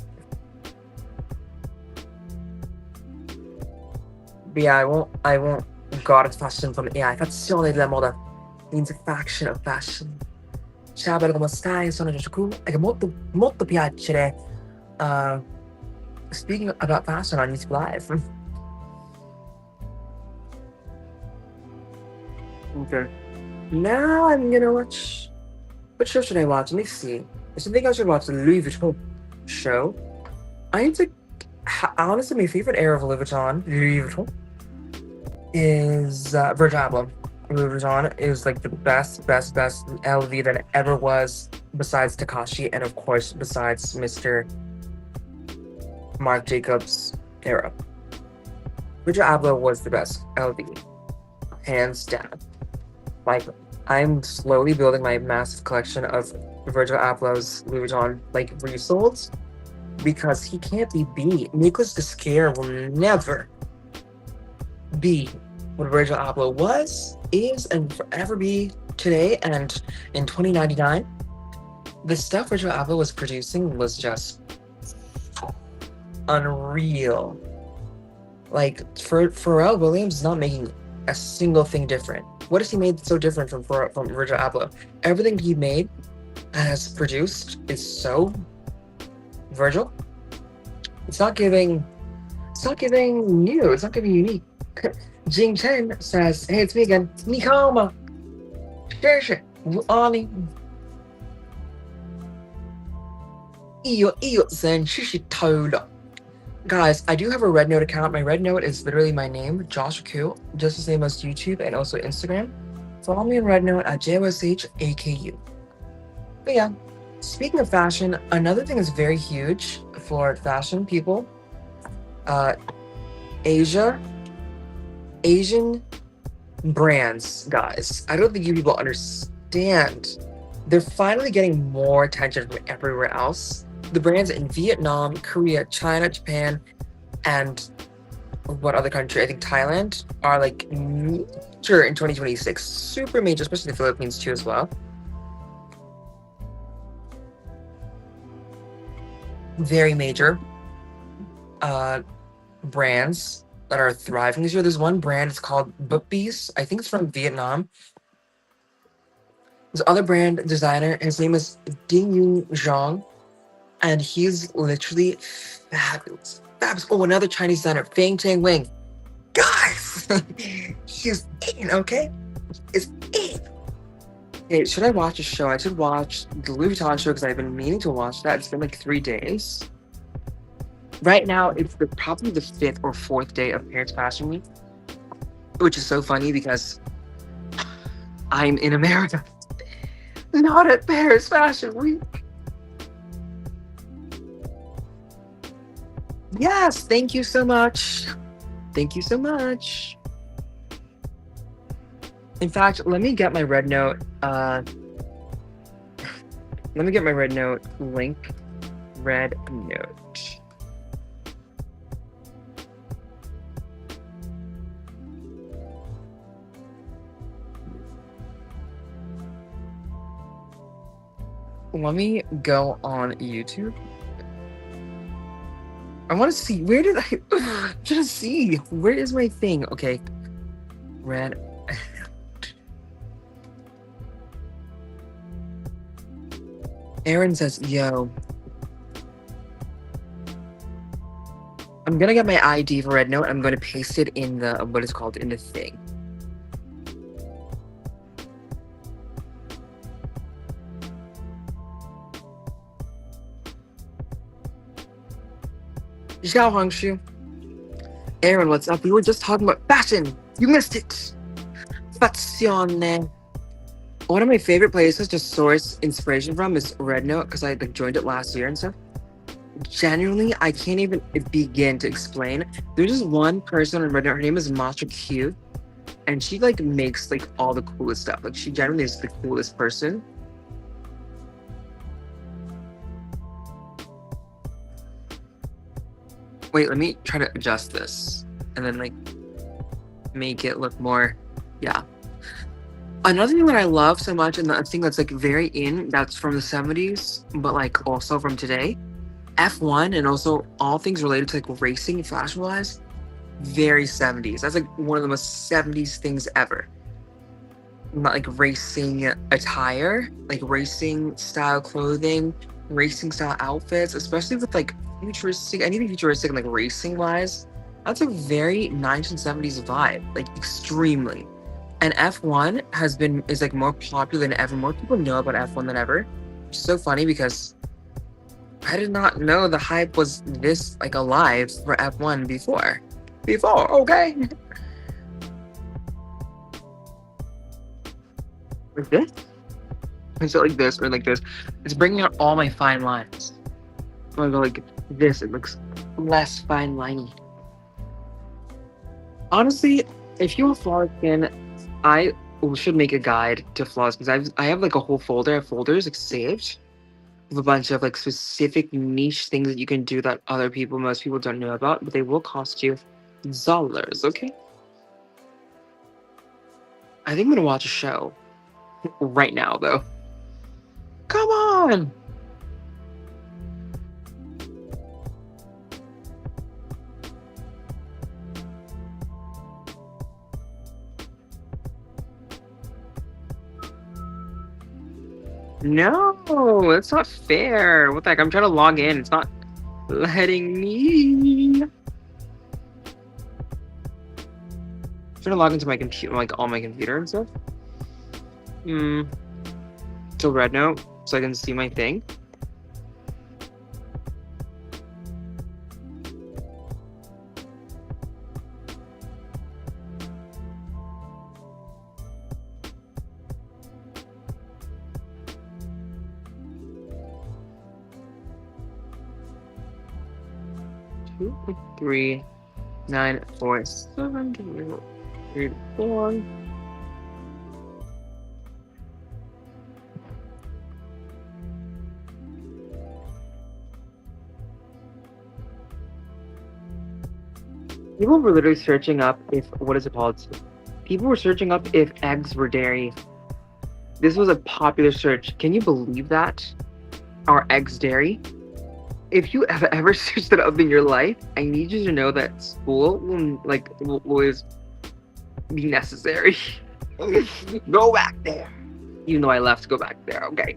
But yeah, I won't guard fashion from AI. Fazione della moda means a faction of fashion. Ciao, bello, come stai? Sono Joshua. È molto, molto piacere. Speaking about fashion on YouTube Live. Okay. Now I'm gonna watch. What show should I watch? Let me see. I think I should watch the Louis Vuitton show. I need to. Honestly, my favorite era of Louis Vuitton is Virgil Abloh. Louis Vuitton is like the best LV that ever was, besides Takashi, and of course, besides Mr. Marc Jacobs era. Virgil Abloh was the best LV, hands down. Like, I'm slowly building my massive collection of Virgil Abloh's Louis Vuitton like resolds because he can't be beat. Nicolas Descaire will never be what Virgil Abloh was, is, and forever be today and in 2099. The stuff Virgil Abloh was producing was just unreal. Like, Pharrell Williams is not making a single thing different. What has he made so different from Virgil Abloh? Everything he made has produced is so Virgil. It's not giving new. It's not giving unique. Jing Chen says, "Hey, it's me again. 你好吗？这是我阿里。真是偷了。" Guys, I do have a Red Note account. My Red Note is literally my name, Josh Aku, just the same as YouTube and also Instagram. Follow me on Red Note at JOSHAKU. But yeah, speaking of fashion, another thing that's very huge for fashion people, Asian brands, guys. I don't think you people understand. They're finally getting more attention from everywhere else. The brands in Vietnam, Korea, China, Japan, and what other country? I think Thailand are like major in 2026. Super major, especially the Philippines too as well. Very major brands that are thriving this year. There's one brand, it's called Bookbees. I think it's from Vietnam. This other brand designer, his name is Ding Yun Zhang, and he's literally fabulous. Fabulous. Oh, another Chinese designer, Feng Chang Wing. Guys, he's in, okay? Is in. Okay, should I watch a show? I should watch the Louis Vuitton show because I've been meaning to watch that. It's been like 3 days. Right now, it's probably the 5th or 4th day of Paris Fashion Week, which is so funny because I'm in America, not at Paris Fashion Week. Yes, thank you so much. Thank you so much. In fact, let me get my Red Note. Let me get my Red Note link. Red Note. Let me go on YouTube. I want to see, where did I'm trying to see, where is my thing? Okay, Red. Aaron says, yo. I'm gonna get my ID for Red Note. I'm gonna paste it in the, what is called, in the thing. Xiao Hangshu. Aaron, what's up? We were just talking about fashion. You missed it. Passione. One of my favorite places to source inspiration from is Red Note because I like joined it last year and stuff. Genuinely, I can't even begin to explain. There's just one person on Red Note. Her name is Masha Q, and she like makes like all the coolest stuff. Like she generally is the coolest person. Wait, let me try to adjust this and then like make it look more. Yeah. Another thing that I love so much, and I think that's like very in, that's from the 70s, but like also from today, F1 and also all things related to like racing fashion wise, very 70s. That's like one of the most 70s things ever. Not like racing attire, like racing style clothing, racing style outfits, especially with like futuristic, anything futuristic and like racing wise. That's a very 1970s vibe, like extremely. And F1 is like more popular than ever. More people know about F1 than ever. Which is so funny because I did not know the hype was this like alive for F1 before. Okay. Like this? Is it like this or like this? It's bringing out all my fine lines. So I go like this, it looks less fine liney. Honestly, if you have flawless skin, I should make a guide to flaws because I have like a whole folder of folders like saved with a bunch of like specific niche things that you can do that most people don't know about, but they will cost you dollars, okay? I think I'm gonna watch a show right now though. Come on! No, that's not fair. What the heck? I'm trying to log in. It's not letting me. I'm trying to log into my computer, like all my computer and stuff. So Red Note, so I can see my thing. Two, 3, 9, 4, 7, 3, 4. People were literally searching up if what is it called? People were searching up if eggs were dairy. This was a popular search. Can you believe that? Are eggs dairy? If you have ever searched it up in your life, I need you to know that school will always be necessary. Go back there. You know I left to go back there, okay?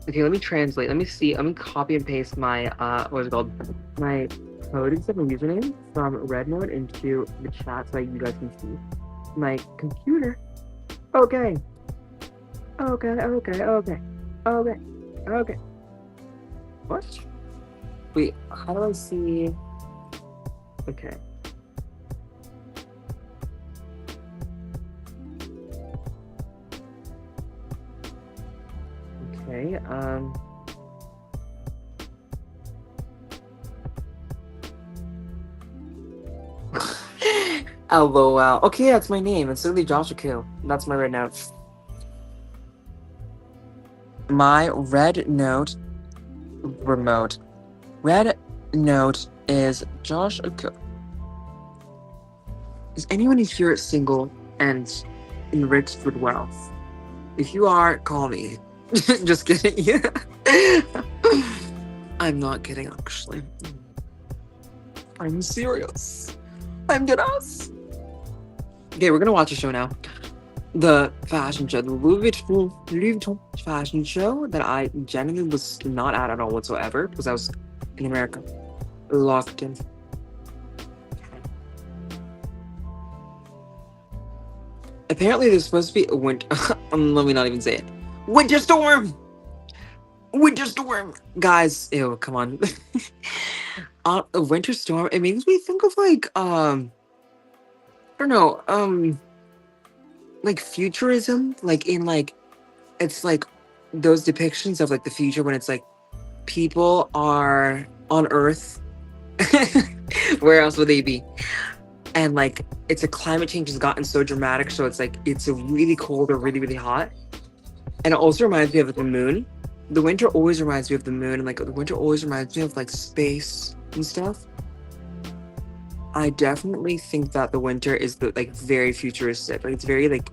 Okay, let me translate. Let me see. Let me copy and paste my what is it called? My code instead of my username from Rednote into the chat so you guys can see my computer. Okay. Okay. What? Wait, how do I see? Okay. Okay, LOL. Okay, that's my name. It's literally Joshua Kill. That's my red note. My red note remote. Red note is Joshua Kill. Is anyone here single and enriched with wealth? If you are, call me. Just kidding. I'm not kidding, actually. I'm serious. I'm dead ass. Okay, we're gonna watch a show now. The fashion show, the Louis Vuitton fashion show that I genuinely was not at all whatsoever because I was in America, locked in. Apparently, there's supposed to be a winter. Let me not even say it. Winter storm. Winter storm, guys. Ew, come on. A winter storm, it makes me think of like I don't know, like futurism, like in like it's like those depictions of like the future when it's like people are on Earth. Where else would they be? And like it's a climate change has gotten so dramatic, so it's like it's a really cold or really, really hot. And it also reminds me of the moon. The winter always reminds me of the moon, and like the winter always reminds me of like space and stuff. I definitely think that the winter is the like very futuristic. Like it's very like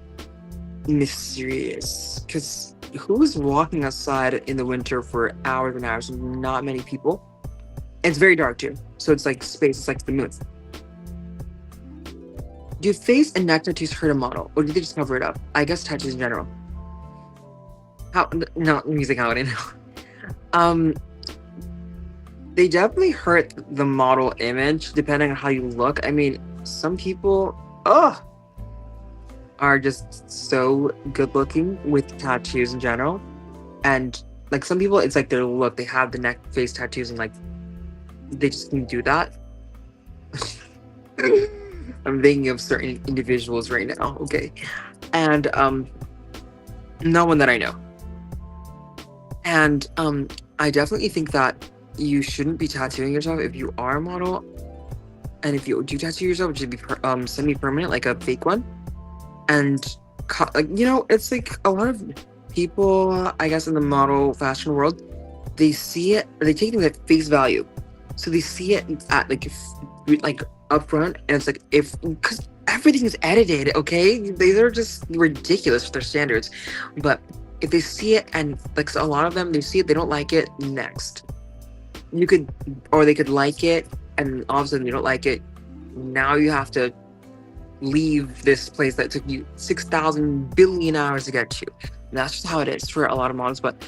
mysterious. Because who's walking outside in the winter for hours and hours? Not many people. It's very dark too. So it's like space, it's like the moon. Do face and neck tattoos hurt a model? Or do they just cover it up? I guess tattoos in general. How no music how I know. Um they definitely hurt the model image depending on how you look. I mean, some people are just so good looking with tattoos in general. And like some people it's like their look. They have the neck face tattoos and like they just can do that. I'm thinking of certain individuals right now, okay? And no one that I know. And I definitely think that you shouldn't be tattooing yourself if you are a model. And if you do tattoo yourself, it should be semi-permanent, like a fake one. And like you know, it's like a lot of people, I guess, in the model fashion world, they see it, they take things at face value. So they see it at like up front, and it's like if because everything is edited, okay? These are just ridiculous with their standards. But if they see it and like so a lot of them, they see it, they don't like it. Next, you could, or they could like it, and all of a sudden they don't like it. Now you have to leave this place that took you 6,000 billion hours to get to. And that's just how it is for a lot of models. But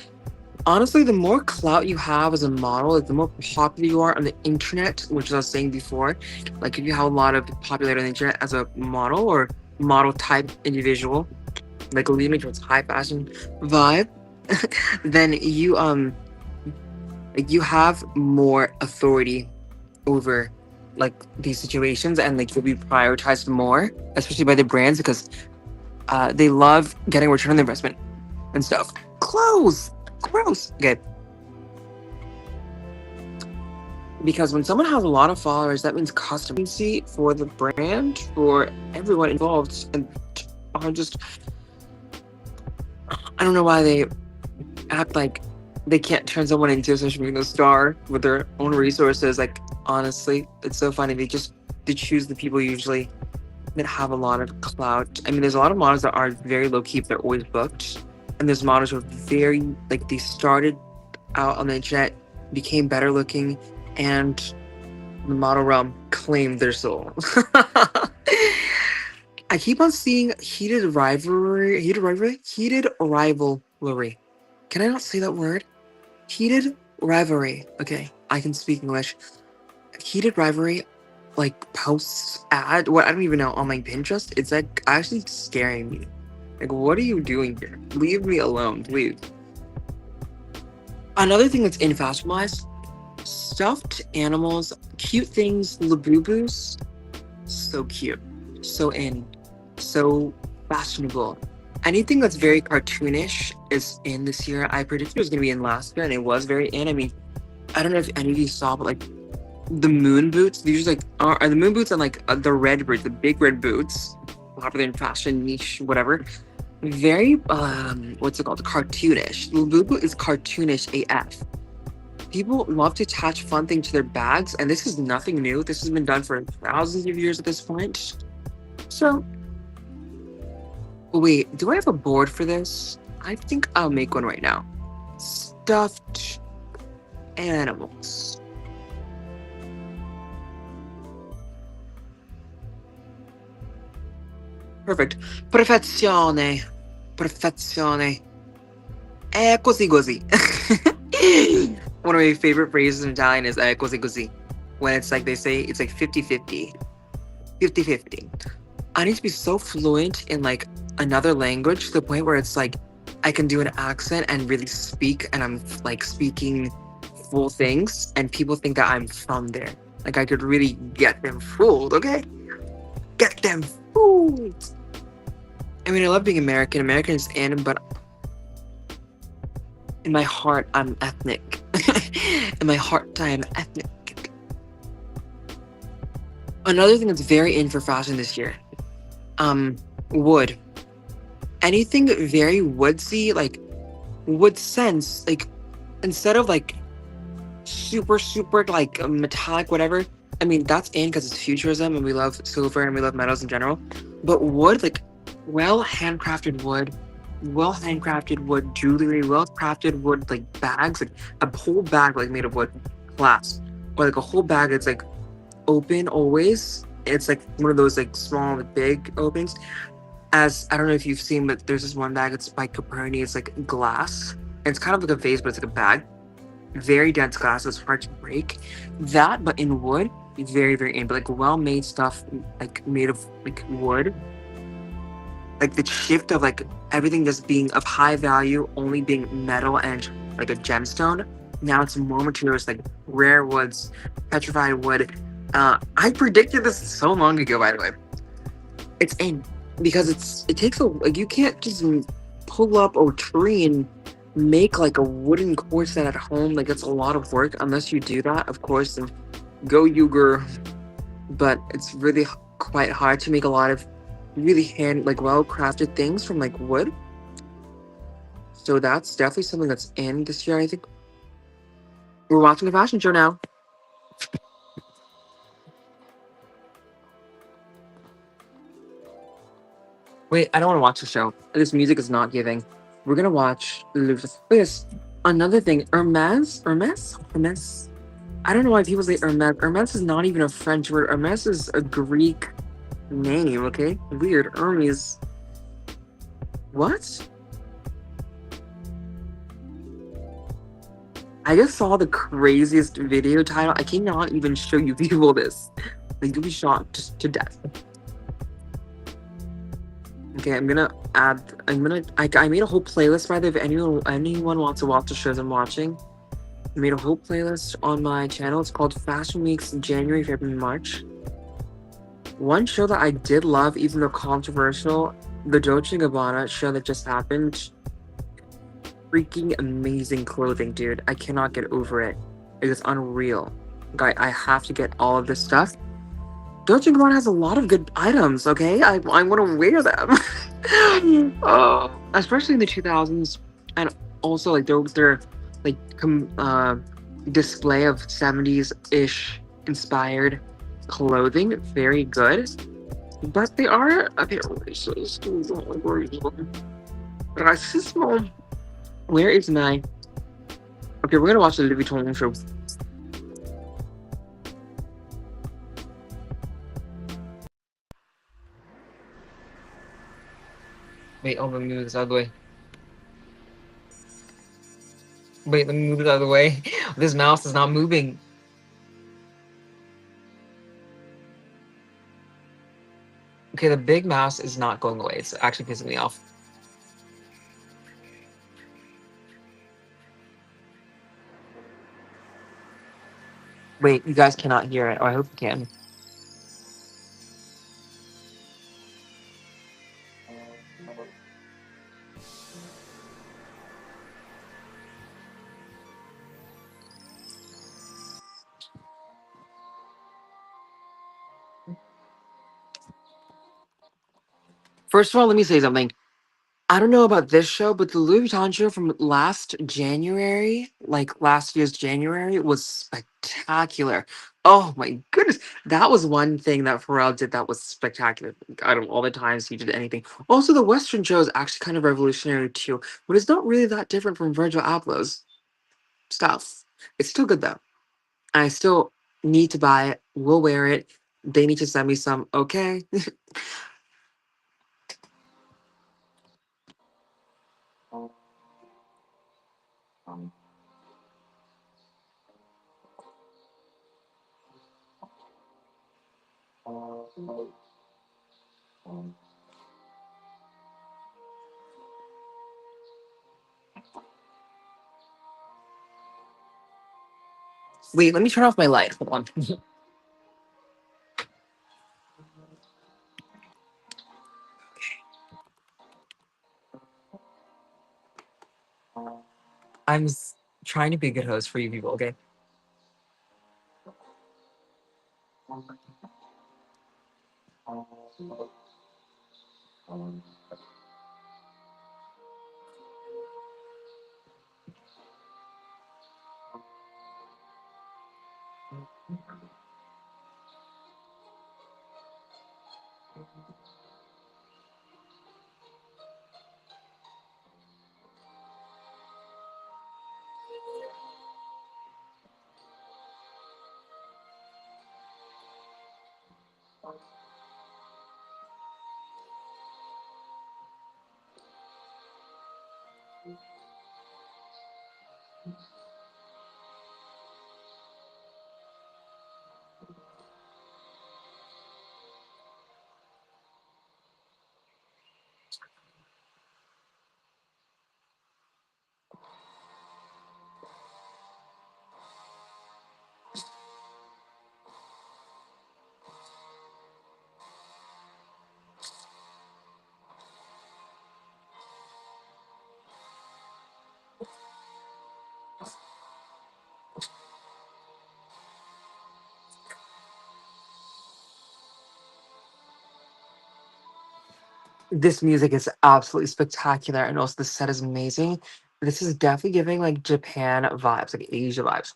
honestly, the more clout you have as a model, like the more popular you are on the internet, which I was saying before, like if you have a lot of popularity on the internet as a model or model type individual, like leaning towards high fashion vibe, then you like you have more authority over like these situations, and like you'll be prioritized more, especially by the brands because they love getting a return on the investment and stuff. Clothes, gross. Okay. Because when someone has a lot of followers, that means customer for the brand, for everyone involved, and are just I don't know why they act like they can't turn someone into a social media star with their own resources. Like honestly, it's so funny. They choose the people usually that have a lot of clout. I mean, there's a lot of models that are very low key, but they're always booked, and there's models who are very like they started out on the internet, became better looking, and the model realm claimed their soul. I keep on seeing heated rivalry. Can I not say that word? Heated rivalry. Okay, I can speak English. Heated rivalry, like posts ad. What I don't even know on my Pinterest. It's like actually scaring me. Like, what are you doing here? Leave me alone, please. Another thing that's in fashion wise, stuffed animals, cute things, labubus. So cute, so in, so fashionable. Anything that's very cartoonish is in this year. I predicted it was gonna be in last year, and it was very in. I mean, I don't know if any of you saw, but like the moon boots. These like are the moon boots and like the red boots, the big red boots, popular in fashion niche, whatever. Very what's it called? Cartoonish. Labubu is cartoonish AF. People love to attach fun things to their bags, and this is nothing new. This has been done for thousands of years at this point. So, wait, do I have a board for this? I think I'll make one right now. Stuffed animals. Perfect. Perfezione. Perfezione. Così così. One of my favorite phrases in Italian is così così. When it's like they say it's like 50-50. 50-50. I need to be so fluent in like another language to the point where it's like I can do an accent and really speak, and I'm like speaking full things, and people think that I'm from there. Like I could really get them fooled, okay? Get them fooled. I mean, I love being American. American's in, but in my heart, I'm ethnic. In my heart, I am ethnic. Another thing that's very in for fashion this year, wood. Anything very woodsy, like wood scents, like instead of like super like metallic whatever. I mean that's in because it's futurism and we love silver and we love metals in general. But wood, like well handcrafted wood jewelry, well crafted wood like bags, like a whole bag like made of wood, glass, or like a whole bag that's like open always. It's like one of those like small like, big openings. As I don't know if you've seen, but there's this one bag. It's by Caperni. It's like glass. And it's kind of like a vase, but it's like a bag. Very dense glass. So it's hard to break. That, but in wood, very in. But like well-made stuff, like made of like wood. Like the shift of like everything just being of high value, only being metal and like a gemstone. Now it's more materials like rare woods, petrified wood. I predicted this so long ago, by the way. It's in because it takes a like you can't just pull up a tree and make like a wooden core set at home. Like it's a lot of work unless you do that, of course, and go you girl. But it's really quite hard to make a lot of really hand like well crafted things from like wood. So that's definitely something that's in this year. I think we're watching a fashion show now. Wait, I don't want to watch the show. This music is not giving. We're gonna watch this. Another thing, Hermes. I don't know why people say Hermes. Hermes is not even a French word. Hermes is a Greek name. Okay, weird. Hermes. What? I just saw the craziest video title. I cannot even show you people this. Like you'll be shocked to death. Okay, I'm gonna add. I made a whole playlist by the way. If anyone wants to watch the shows I'm watching, I made a whole playlist on my channel. It's called Fashion Weeks January, February, March. One show that I did love, even though controversial, the Dolce & Gabbana show that just happened. Freaking amazing clothing, dude. I cannot get over it. It is unreal. Guy, I have to get all of this stuff. Dolce & Gabbana has a lot of good items, okay? I want to wear them. Especially in the 2000s. And also, like, their like, display of 70s-ish inspired clothing. Very good. But they are a bit racist. Racismo. Where is my... Okay, we're gonna watch the Louis Vuitton show. Wait, oh, let me move this out of the way. Wait, let me move it out of the way. This mouse is not moving. Okay, the big mouse is not going away. It's actually pissing me off. Wait, you guys cannot hear it. Oh, I hope you can. First of all, let me say something. I don't know about this show, but the Louis Vuitton show from last January, like last year's January, was spectacular. Oh my goodness. That was one thing that Pharrell did that was spectacular. Out of all the times he did anything. Also, the Western show is actually kind of revolutionary too, but it's not really that different from Virgil Abloh's stuff. It's still good though. I still need to buy it. We'll wear it. They need to send me some. Okay. Wait, let me turn off my light. Hold on. I'm trying to be a good host for you people, okay? This music is absolutely spectacular, and also the set is amazing. This is definitely giving like Japan vibes, like Asia vibes.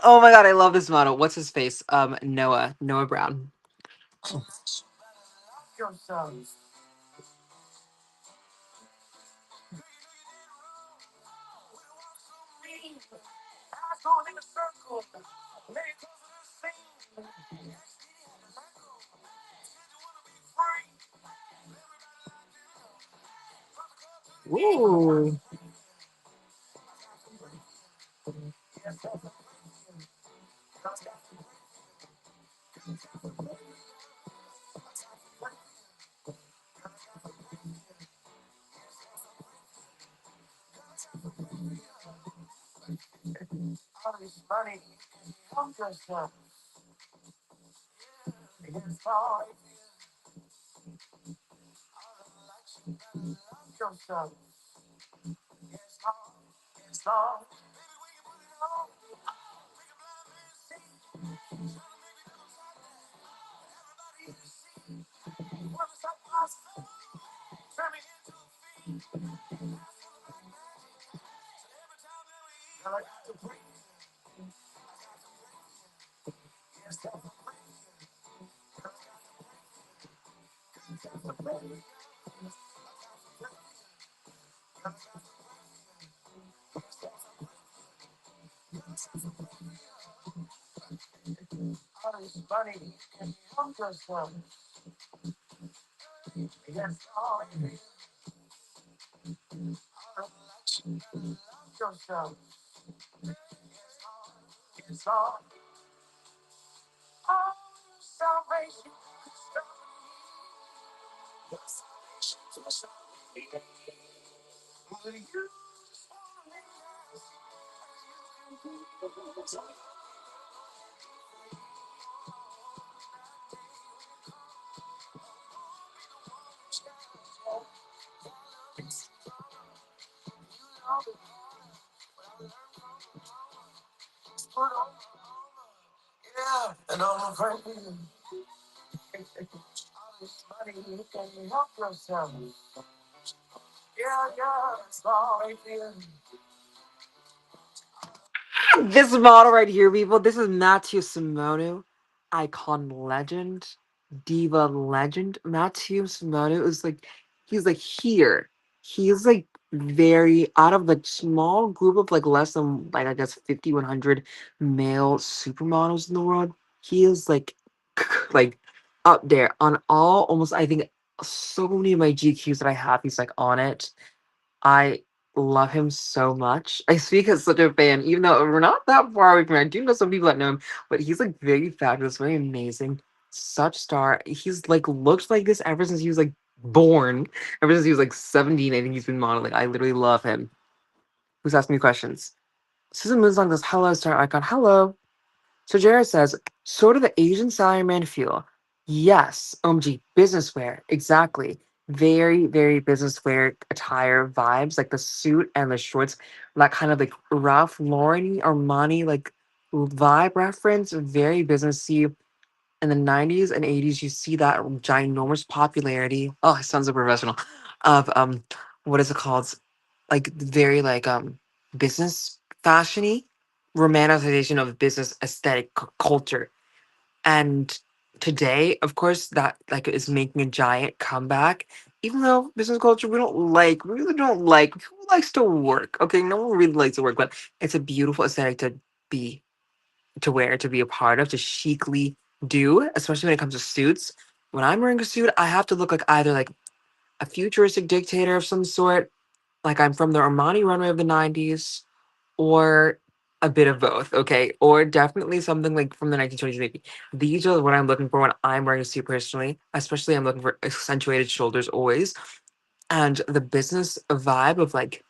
Oh my god, I love this model. What's his face? Noah Brown. Ooh. This model right here, people. This is Matthew Simonu, icon legend, diva legend. Matthew Simonu is like, he's like here. He's like very out of the small group of like less than like I guess 5,100 male supermodels in the world. He is like, like up there on all almost. I think so many of my GQs that I have. He's like on it. I love him so much. I speak as such a fan, even though we're not that far away from him. I do know some people that know him, but he's like very fabulous, very amazing. Such star. He's like looked like this ever since he was like born. Ever since he was like 17, I think he's been modeling. I literally love him. Who's asking me questions? Susan Moonsong goes, hello, star icon. Hello. So Jared says, so do the Asian salaryman feel. Yes, OMG, business wear, exactly. Very, very business wear attire vibes, like the suit and the shorts, that kind of like Ralph Lauren Armani like vibe reference, very businessy. In the 90s and 80s, you see that ginormous popularity. Oh, it sounds so professional. Of what is it called? Like very like business fashiony romanticization of business aesthetic culture. And today, of course, that like is making a giant comeback. Even though business culture we really don't like. Who likes to work? Okay, no one really likes to work, but it's a beautiful aesthetic be to wear, to be a part of, to chicly do, especially when it comes to suits. When I'm wearing a suit, I have to look like either like a futuristic dictator of some sort, like I'm from the Armani runway of the 90s, or a bit of both, okay? Or definitely something like from the 1920s, maybe. These are what I'm looking for when I'm wearing a suit personally. Especially, I'm looking for accentuated shoulders always. And the business vibe of like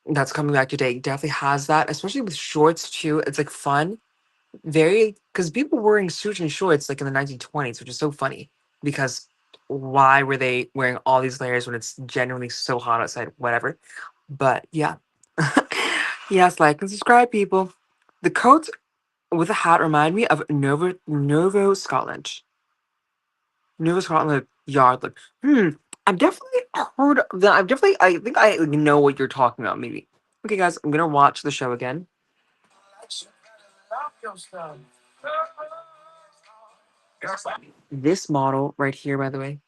that's coming back today definitely has that, especially with shorts too. It's like fun, very because people were wearing suits and shorts like in the 1920s, which is so funny because why were they wearing all these layers when it's generally so hot outside? Whatever. But yeah. Yes, like and subscribe, people. The coat with a hat remind me of Novo Scotland. Novo Scotland Yard. Like, I've definitely heard of that. I think I know what you're talking about, maybe. Okay, guys, I'm gonna watch the show again. This model right here, by the way,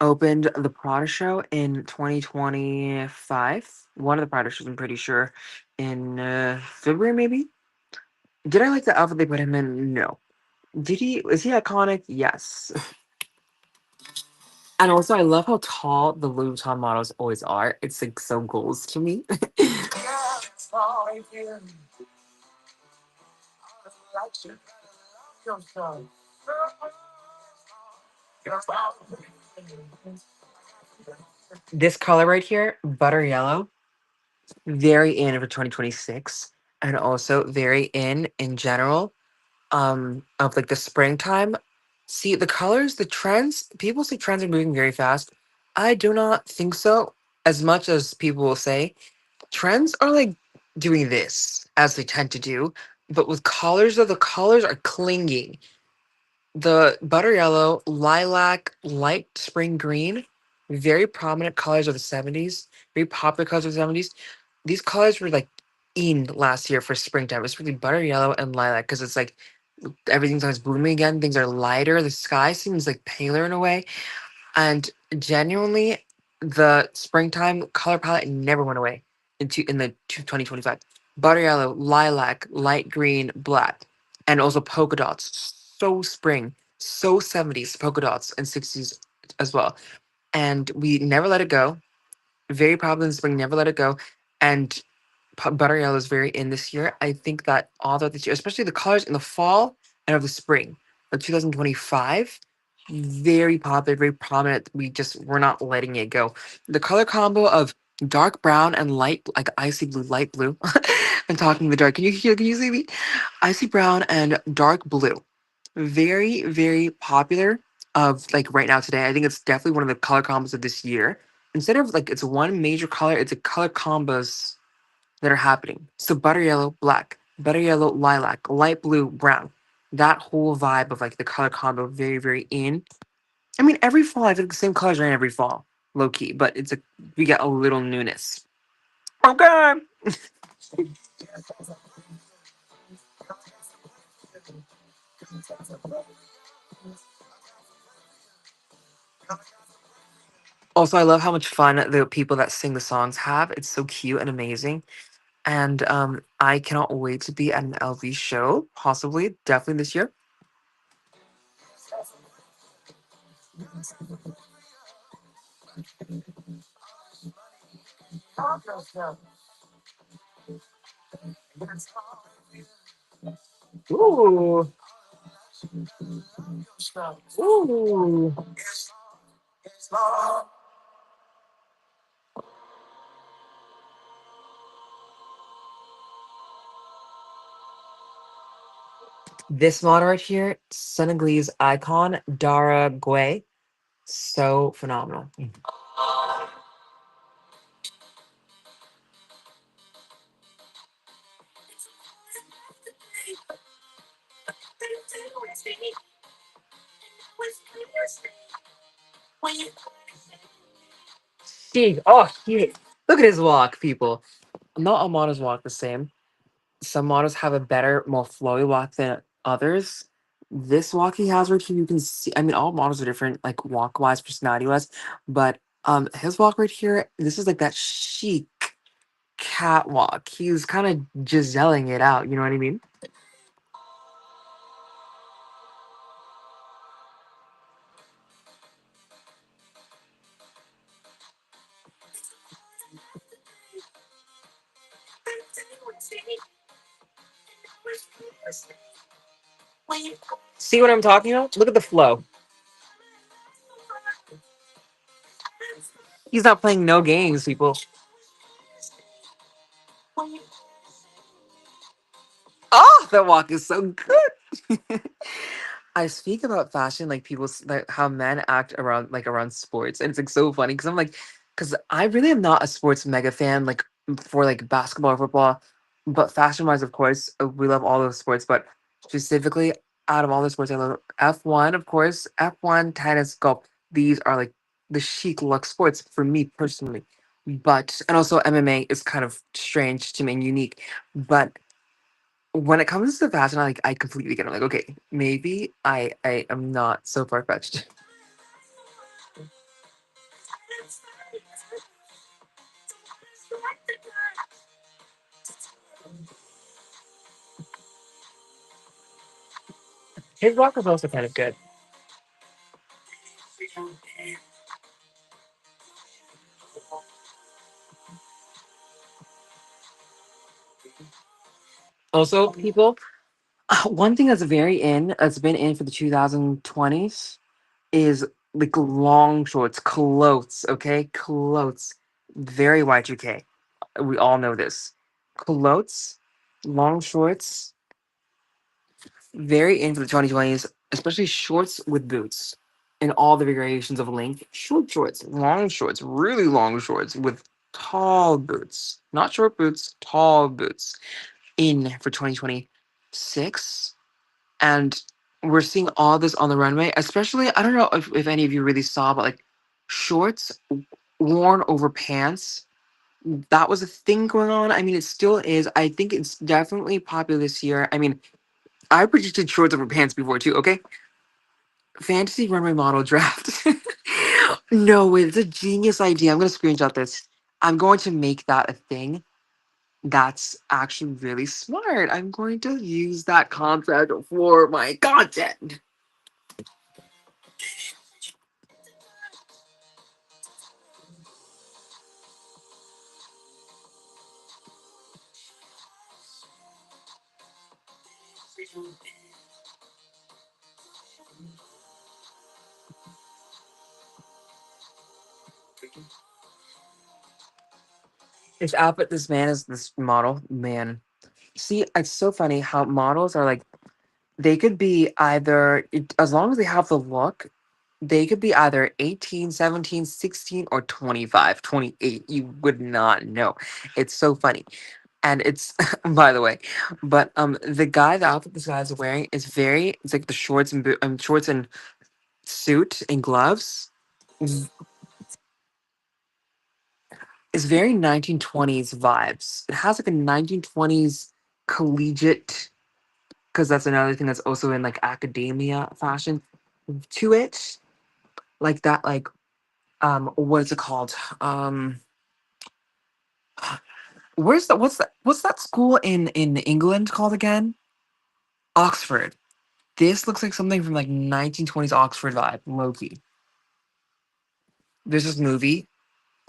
opened the Prada show in 2025. One of the Prada shows, I'm pretty sure, in February, maybe. Did I like the outfit they put him in? No. Did he? Is he iconic? Yes. And also, I love how tall the Louis Vuitton models always are. It's like so goals to me. This color right here, butter yellow, very in for 2026, and also very in general. Of like the springtime. See the colors, the trends. People say trends are moving very fast. I do not think so. As much as people will say, trends are like doing this as they tend to do. But with colors, though, the colors are clinging. The butter yellow, lilac, light spring green, very prominent colors of the 70s, very popular colors of the 70s. These colors were like in last year for springtime. It's really butter yellow and lilac because it's like everything's always blooming again. Things are lighter. The sky seems like paler in a way. And genuinely, the springtime color palette never went away in the 2025. Butter yellow, lilac, light green, black, and also polka dots. So spring, so 70s polka dots and 60s as well. And we never let it go. Very popular in spring, never let it go. And butter yellow is very in this year. I think that all throughout this year, especially the colors in the fall and of the spring of 2025, very popular, very prominent. We're not letting it go. The color combo of dark brown and light, like icy blue, light blue. I'm talking the dark. Can you hear? Can you see me? Icy brown and dark blue. Very, very popular. Of like right now today, I think it's definitely one of the color combos of this year. Instead of like it's one major color, it's a color combos that are happening. So butter yellow, black, butter yellow, lilac, light blue, brown. That whole vibe of like the color combo, very, very in. I mean, every fall I feel like the same colors are in every fall, low key, but it's a we get a little newness. Okay. Also, I love how much fun the people that sing the songs have. It's so cute and amazing. And I cannot wait to be at an LV show, possibly, definitely this year. Ooh. Ooh. This model right here, Senegalese icon, Dara Guay. So phenomenal. Steve, oh, shit. Look at his walk, people. Not all models walk the same. Some models have a better, more flowy walk than others. This walk he has right here, you can see. I mean, all models are different, like walk wise, personality wise. But his walk right here, this is like that chic catwalk. He's kind of Giselleing it out. You know what I mean? See what I'm talking about? Look at the flow. He's not playing no games, people. Oh, that walk is so good. I speak about fashion like like how men act around around sports, and it's like so funny because I'm like, because I really am not a sports mega fan like for like basketball or football, but fashion wise, of course, we love all those sports, but specifically out of all the sports, I love F1, of course, F1, tennis, golf. These are like the chic look sports for me personally, but and also MMA is kind of strange to me and unique, but when it comes to fashion, I completely get it. I'm like, okay, maybe I am not so far fetched. His walk was also kind of good. Also, people, one thing that's been in for the 2020s is like long shorts, clothes. Okay, clothes, very Y2K. We all know this. Clothes, long shorts, very in for the 2020s, especially shorts with boots in all the variations of length. Short shorts, long shorts, really long shorts with tall boots. Not short boots, tall boots in for 2026. And we're seeing all this on the runway, especially, I don't know if any of you really saw, but like shorts worn over pants. That was a thing going on. I mean, it still is. I think it's definitely popular this year. I mean, I predicted shorts over pants before too. Okay, fantasy runway model draft. No way, it's a genius idea. I'm gonna screenshot this. I'm going to make that a thing. That's actually really smart. I'm going to use that concept for my content. This outfit, this man is this model, man. See, it's so funny how models are like they could be either as long as they have the look, they could be either 18, 17, 16, or 25, 28. You would not know. It's so funny. and it's by the way, but the outfit this guy is wearing is very. It's like the shorts and shorts and suit and gloves. Is very 1920s vibes. It has like a 1920s collegiate, because that's another thing that's also in like academia fashion to it, like that, like what is it called, um what's that school in England called again? Oxford. This looks like something from like 1920s Oxford vibe, Loki. There's this movie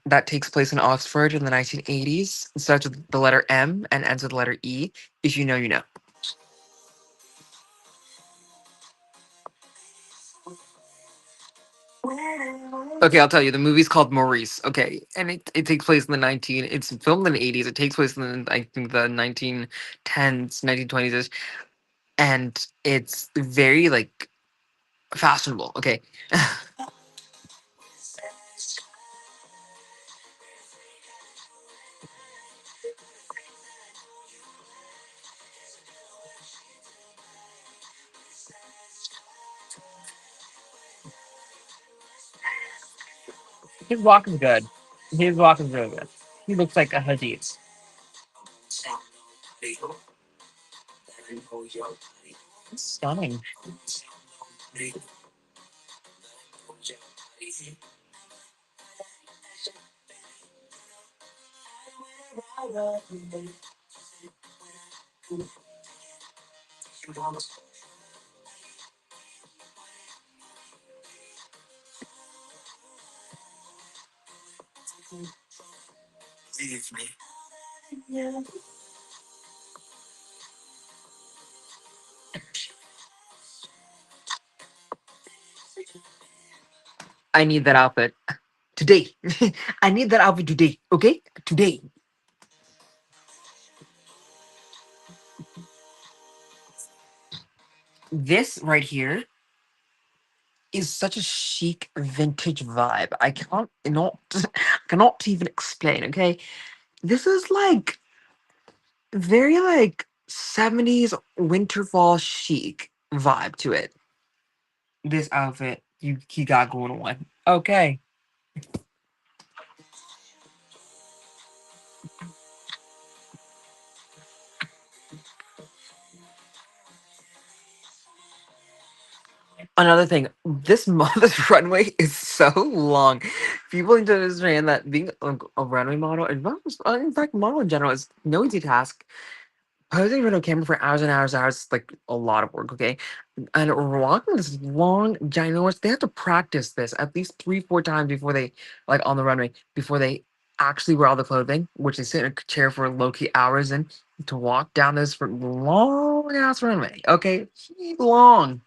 that takes place in Oxford in the 1980s. It starts with the letter M and ends with the letter E. If you know, you know. Okay, I'll tell you. The movie's called Maurice. Okay, and it takes place in the 19. It's filmed in the 80s. It takes place in the, I think, the 1910s, 1920s, -ish, and it's very like fashionable. Okay, his walk is good. His walk is really good. He looks like a Hadith. Stunning. I need that outfit today. I need that outfit today. Okay, today. This right here is such a chic vintage vibe. I cannot not cannot even explain. Okay, this is like very like 70s winter fall chic vibe to it. This outfit you he got going on. Okay. Another thing, this runway is so long. People need to understand that being a runway model, and in fact, model in general, is no easy task. Posing in front of a camera for hours and hours and hours is like a lot of work, okay? And walking this long, ginormous, they have to practice this at least 3, 4 times before they, like on the runway, before they actually wear all the clothing, which they sit in a chair for low key hours and to walk down this for long ass runway, okay? Long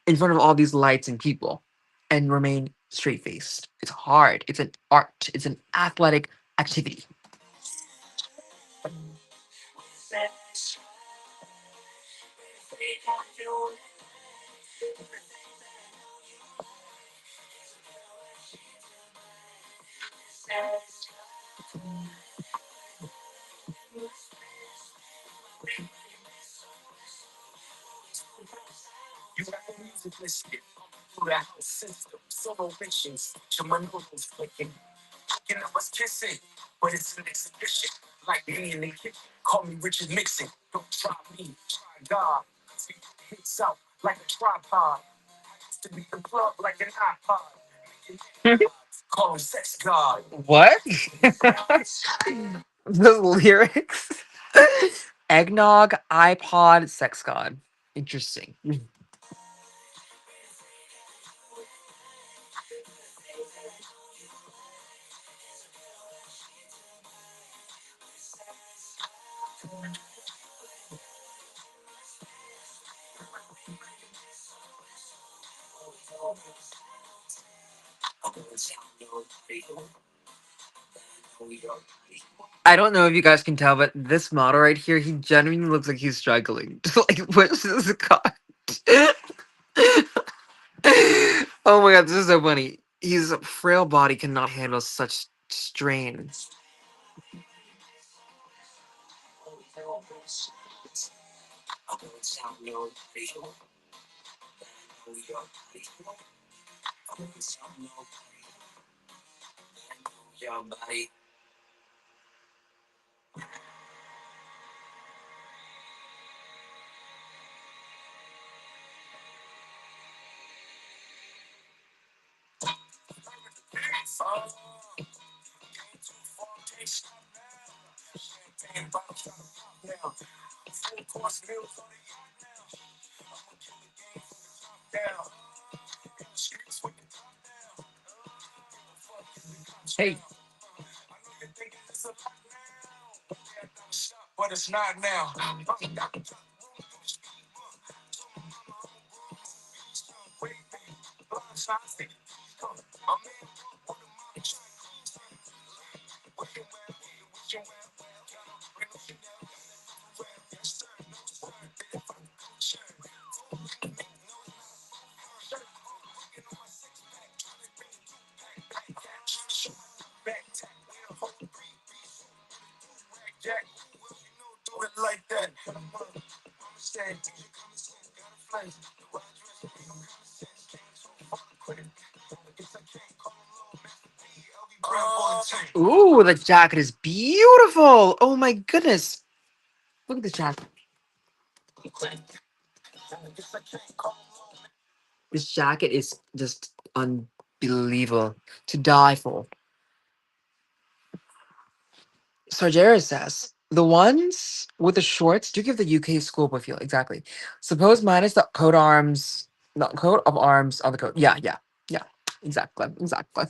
in front of all these lights and people and remain straight faced. It's hard. It's an art. It's an athletic activity. What? The lyrics? Eggnog, iPod, sex god. Interesting. I don't know if you guys can tell, but this model right here, he genuinely looks like he's struggling to like push this card. Oh my god, this is so funny. His frail body cannot handle such strain. Hey. Ooh, the jacket is beautiful. Oh my goodness. Look at the jacket. This jacket is just unbelievable to die for. Sargeras says the ones with the shorts do give the UK schoolboy feel. Exactly. Suppose minus the coat arms, the coat of arms on the coat. Yeah, yeah, yeah. Exactly, exactly.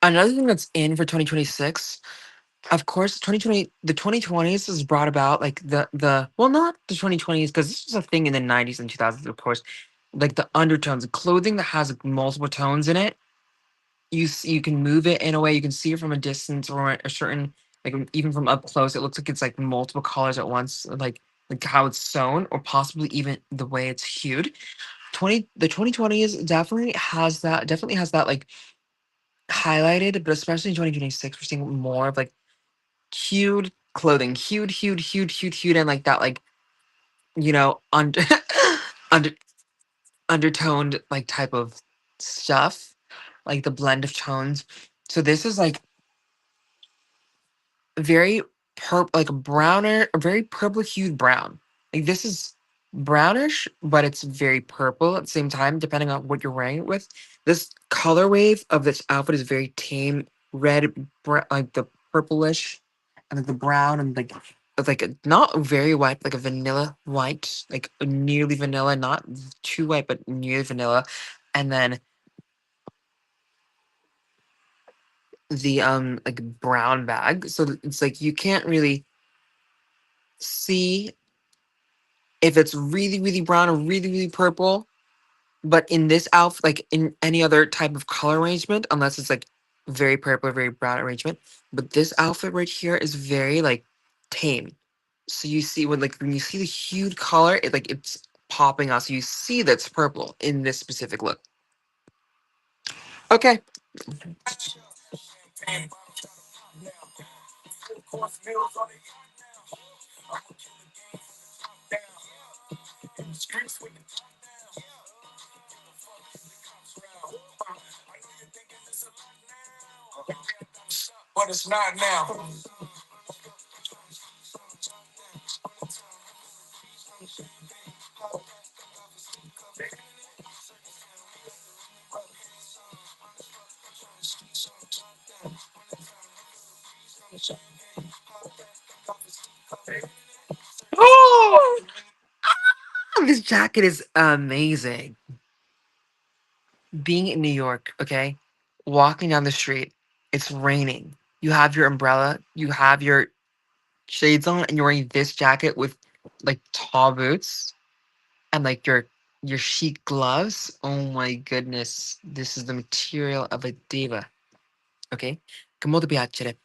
Another thing that's in for 2026, of course, 2020, the 2020s has brought about like the well, not the 2020s because this was a thing in the 90s and 2000s, of course, like the undertones, clothing that has like, multiple tones in it. You can move it in a way you can see it from a distance or a certain like even from up close. It looks like it's like multiple colors at once, like how it's sewn or possibly even the way it's hued. 2020s definitely has that like highlighted, but especially in 2026, we're seeing more of like hued clothing, hued, and like that, like under, under undertoned like type of stuff, like the blend of tones. So this is like very like a browner, a very purple hued brown. Like this is brownish, but it's very purple at the same time, depending on what you're wearing it with. This color wave of this outfit is very tame, red, like the purplish, and like the brown, and like it's like not very white, like a vanilla white, like nearly vanilla, not too white, but nearly vanilla, and then the like brown bag. So it's like you can't really see if it's really brown or really purple. But in this outfit, like in any other type of color arrangement, unless it's like very purple or very brown arrangement, but this outfit right here is very like tame. So you see when you see the hued color, it's popping out. So you see that's purple in this specific look. Okay. Oh, this jacket is amazing. Being in New York, okay, walking down the street, it's raining. You have your umbrella, you have your shades on, and you're wearing this jacket with like tall boots and like your chic gloves. Oh my goodness, this is the material of a diva. Okay, che molto piacere.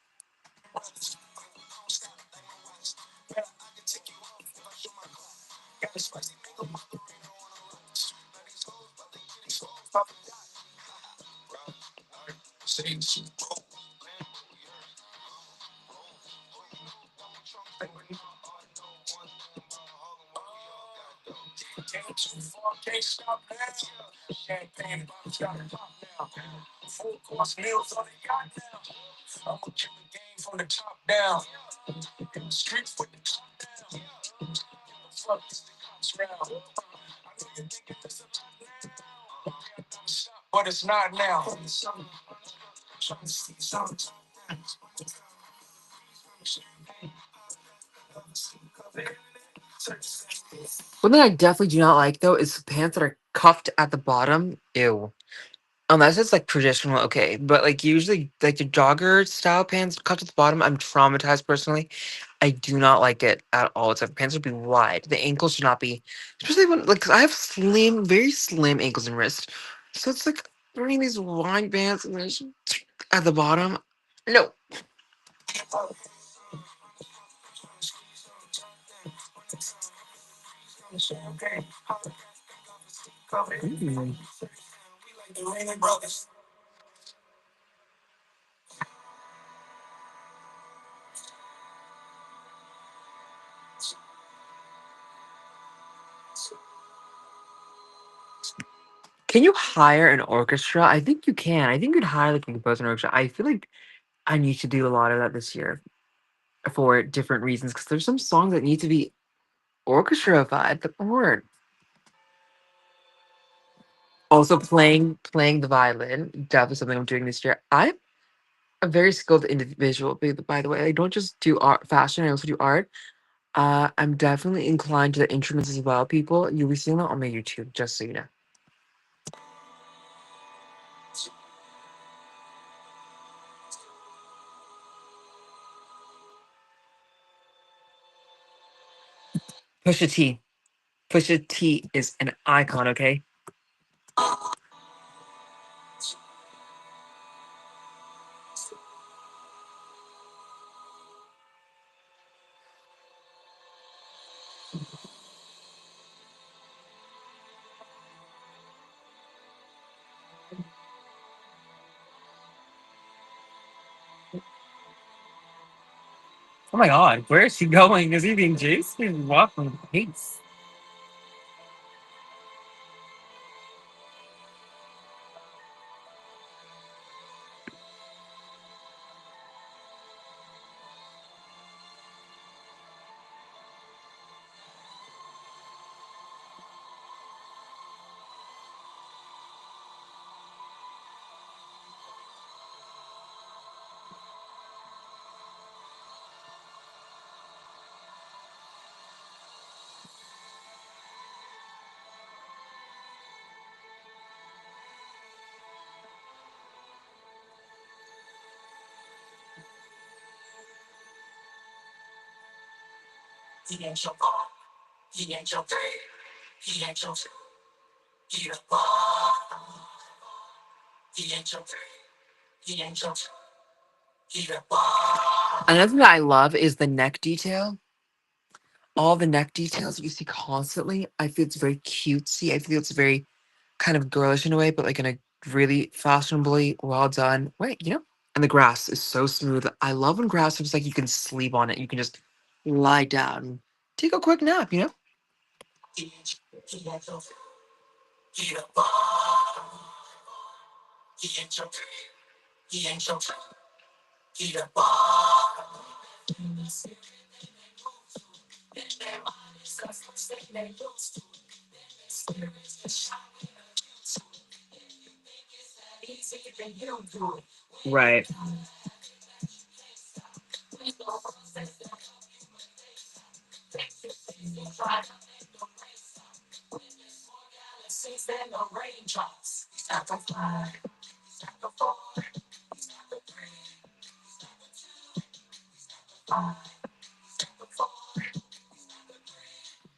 One thing I definitely do not like though is pants that are cuffed at the bottom. Ew. Unless it's like traditional, okay. But like usually like the jogger style pants cuffed at the bottom, I'm traumatized personally. I do not like it at all. It's like pants should be wide. The ankles should not be, especially when like 'cause I have slim, very slim ankles and wrists. So it's like wearing these wide pants and then at the bottom. No. Mm. Can you hire an orchestra? I think you can. I think you'd hire like a composer and orchestra. I feel like I need to do a lot of that this year for different reasons because there's some songs that need to be orchestraified. The word. Also playing the violin, definitely something I'm doing this year. I'm a very skilled individual, by the way. I don't just do art fashion, I also do art. I'm definitely inclined to the instruments as well, people. You'll be seeing that on my YouTube, just so you know. Pusha T. Pusha T is an icon, okay? Oh my god, where is he going? Is he being chased? He's walking with pace. Another thing that I love is the neck detail. All the neck details you see constantly. I feel it's very cutesy. I feel it's very kind of girlish in a way, but like in a really fashionably well done way, you know? And the grass is so smooth. I love when grass looks like you can sleep on it. You can just lie down, take a quick nap, you know? Right.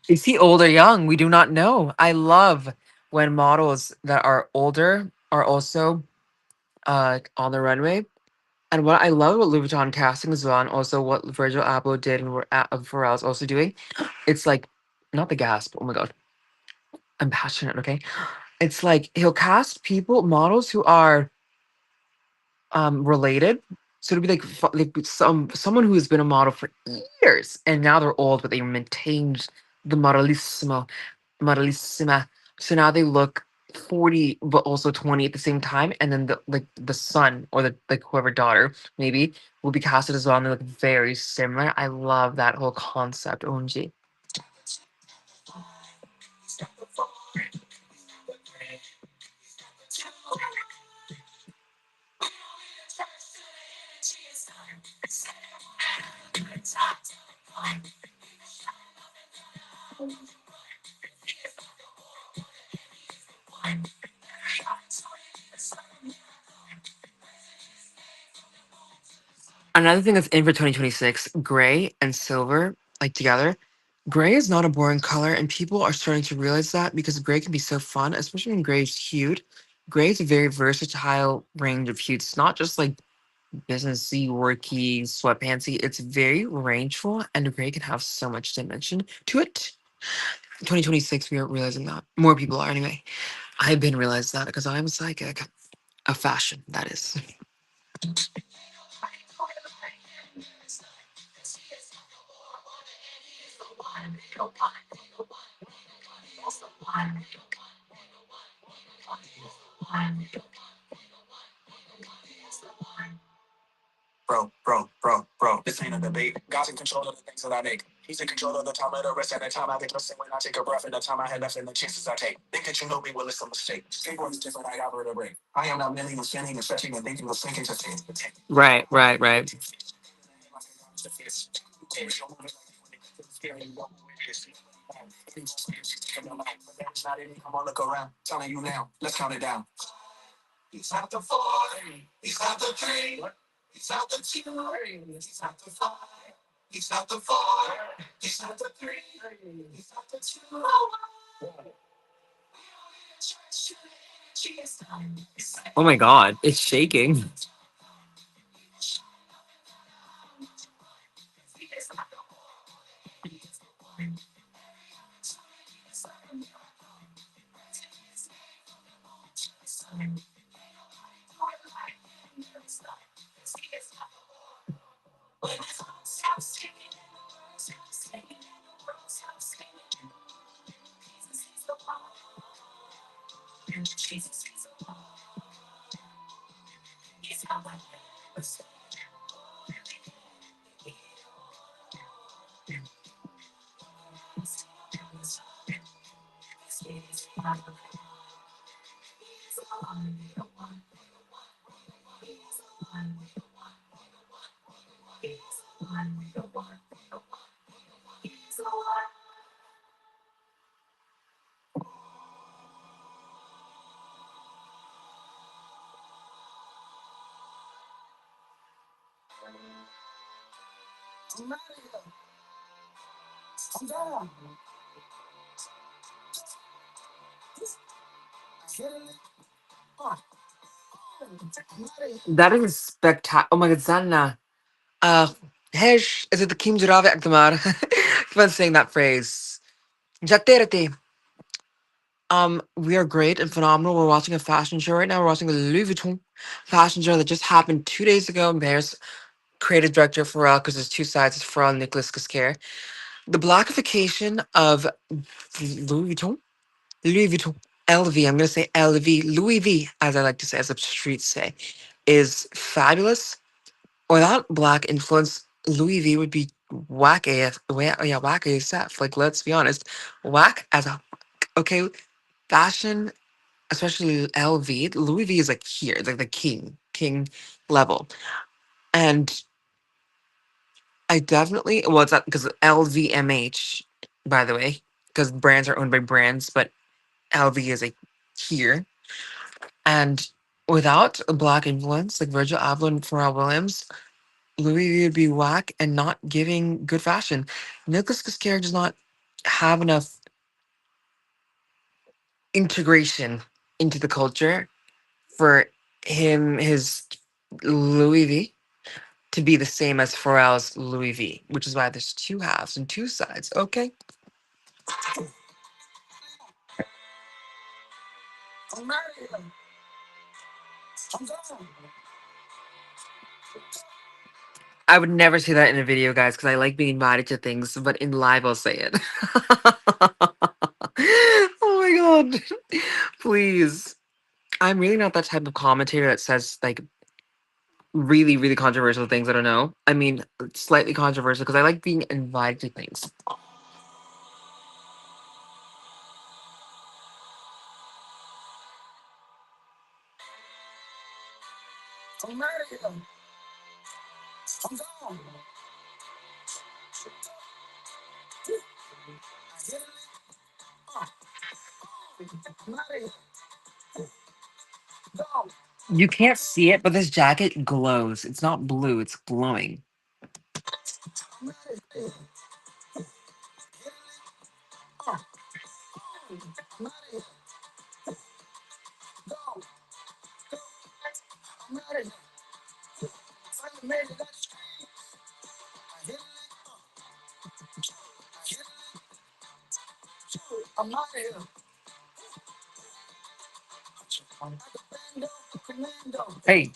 Is he old or young? We do not know. I love when models that are older are also on the runway. And what I love about Louis Vuitton casting as well, and also what Virgil Abloh did and what Pharrell's also doing, it's like not the gasp. Oh my god, I'm passionate. Okay, it's like he'll cast people, models who are related. So it'd be like, like someone who has been a model for years and now they're old, but they maintained the modelissima. So now they look 40 but also 20 at the same time, and then the son or the like whoever daughter maybe will be casted as well, and they look very similar. I love that whole concept. OMG. Another thing that's in for 2026, gray and silver, like together. Gray is not a boring color, and people are starting to realize that because gray can be so fun, especially when gray is hued. Gray is a very versatile range of hues. It's not just like businessy, worky, sweatpantsy. It's very rangeful, and gray can have so much dimension to it. 2026, we are realizing that. More people are, anyway. I've been realizing that because I'm a psychic of fashion, that is. Bro. This ain't a debate. God's in control of the things that I make. He's in control of the time of the rest and the time I get dressed when I take a breath and the time I had left and the chances I take. Think that you know me, well, it's a mistake. Skateboard is different, I got rid of break. I am not milling and spinning and stretching and thinking of sinking to take. Right, right, right. Come on, look around. Telling you now. Let's count it down. He's out the four. He's out the three. He's out the two. He's out the five. He's out the four. He's out the three. He's out the two. Oh my god, it's shaking. That is spectacular. Oh my god, Zanna. Hesh, is it the Kim Jurave Akdamar? Keep on saying that phrase. Jaterete. We are great and phenomenal. We're watching a fashion show right now. We're watching the Louis Vuitton fashion show that just happened 2 days ago in Paris. Creative director Pharrell, because there's two sides, it's Pharrell and Nicholas Cascare. The blackification of Louis Vuitton, Louis Vuitton, LV, I'm going to say LV, Louis V, as I like to say, as the streets say, is fabulous. Without black influence, Louis V would be whack AF, yeah, whack ASF. Like, let's be honest, whack as a, okay, fashion, especially LV, Louis V is like here, it's like the king level. And I definitely, well, it's not because LVMH, by the way, because brands are owned by brands, but LV is like here. And without a black influence, like Virgil Abloh and Pharrell Williams, Louis V would be whack and not giving good fashion. Nicholas Cascare does not have enough integration into the culture for his Louis V to be the same as Pharrell's Louis V, which is why there's two halves and two sides. Okay. I would never say that in a video, guys, because I like being invited to things, but in live, I'll say it. Oh my god. Please. I'm really not that type of commentator that says, like, really, really controversial things. I don't know. I mean, slightly controversial because I like being invited to things. You can't see it, but this jacket glows. It's not blue, it's glowing. Hey.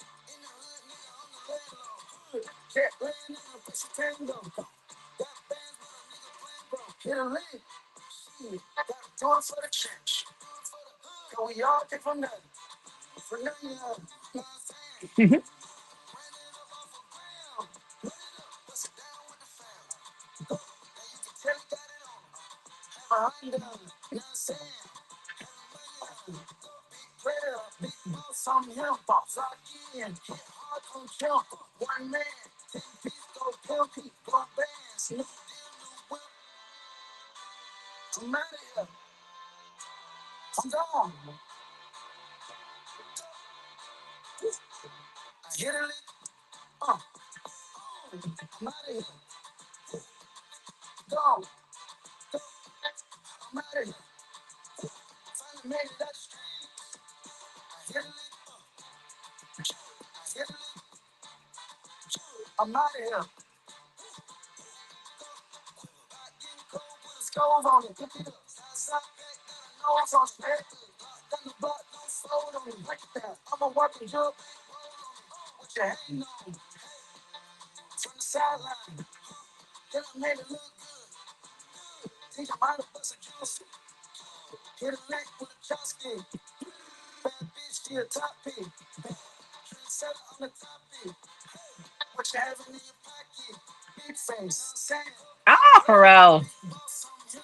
Ah, Pharrell.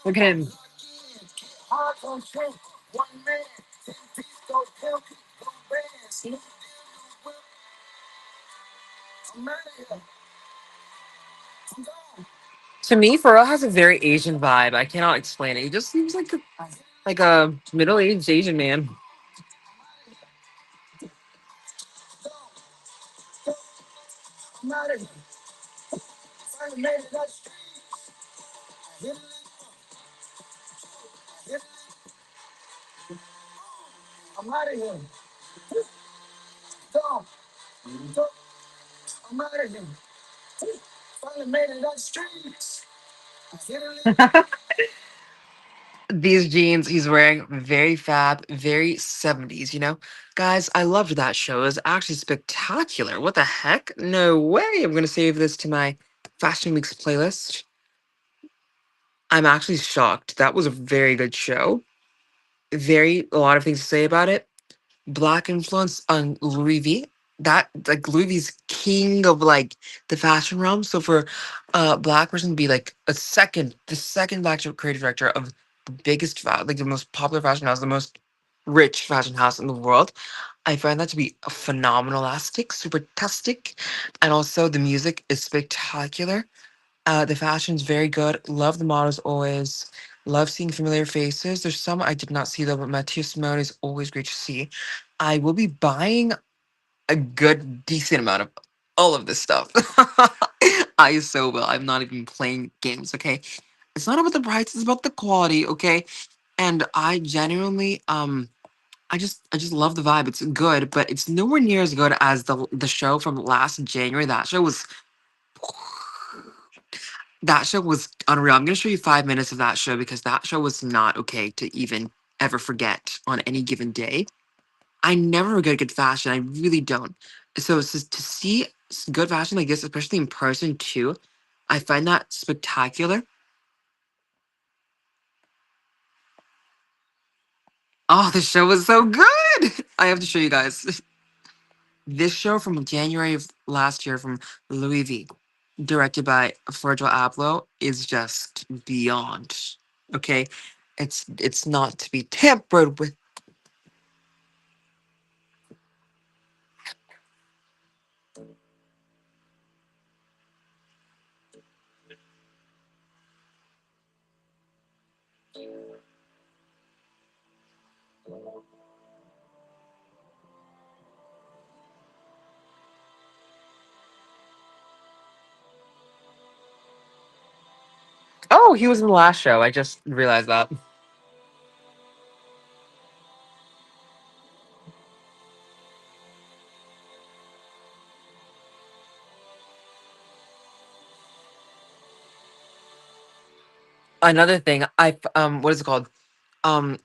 Look at him. To me, Pharrell has a very Asian vibe. I cannot explain it. He just seems like a middle-aged Asian man. These jeans he's wearing, very fab, very 70s, you know? Guys, I loved that show. It was actually spectacular. What the heck? No way. I'm going to save this to my Fashion Weeks playlist. I'm actually shocked. That was a very good show. A lot of things to say about it. Black influence on Louis V. That, like, Louis V's king of, like, the fashion realm. So for a black person to be like the second black creative director of the biggest like the most popular fashion house, the most rich fashion house in the world, I find that to be a phenomenal super tastic, and also the music is spectacular. The fashion's very good. Love the models always. Love seeing familiar faces. There's some I did not see though, but Mathieu Simone is always great to see. I will be buying a good, decent amount of all of this stuff. I so will. I'm not even playing games, okay? It's not about the price, it's about the quality, okay? And I genuinely, I just love the vibe. It's good, but it's nowhere near as good as the show from last January. That show was unreal. I'm gonna show you 5 minutes of that show because that show was not okay to even ever forget on any given day. I never forget good fashion. I really don't. So it's just to see. good fashion like this, especially in person too. I find that spectacular. Oh, the show was so good. I have to show you guys. This show from January of last year from Louis V, directed by Virgil Abloh, is just beyond. Okay, it's not to be tampered with. Oh, he was in the last show. I just realized that. Another thing, what is it called? Um,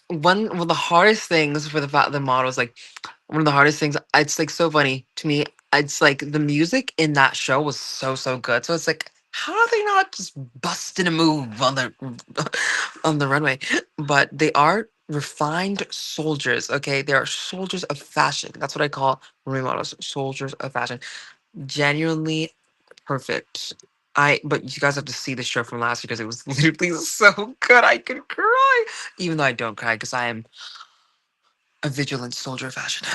one of the hardest things for the models, like one of the hardest things. It's like so funny to me. It's like the music in that show was so good. So it's like, how are they not just busting a move on the on the runway? But they are refined soldiers. Okay, they are soldiers of fashion. That's what I call runway models, soldiers of fashion. Genuinely perfect. But you guys have to see the show from last year because it was literally so good. I could cry, even though I don't cry because I am a vigilant soldier of fashion.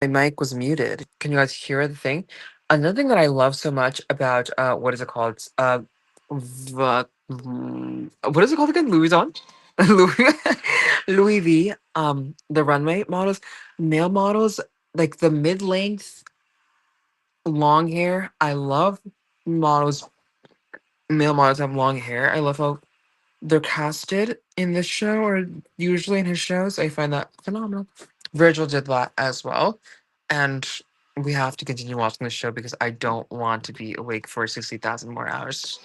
My mic was muted. Can you guys hear the thing? Another thing that I love so much about what is it called? What is it called again? Louis on? Louis Louis V. The runway models, male models, like the mid length, long hair. I love models. Male models have long hair. I love how they're casted in this show or usually in his shows. I find that phenomenal. Virgil did that as well. And we have to continue watching the show because I don't want to be awake for 60,000 more hours.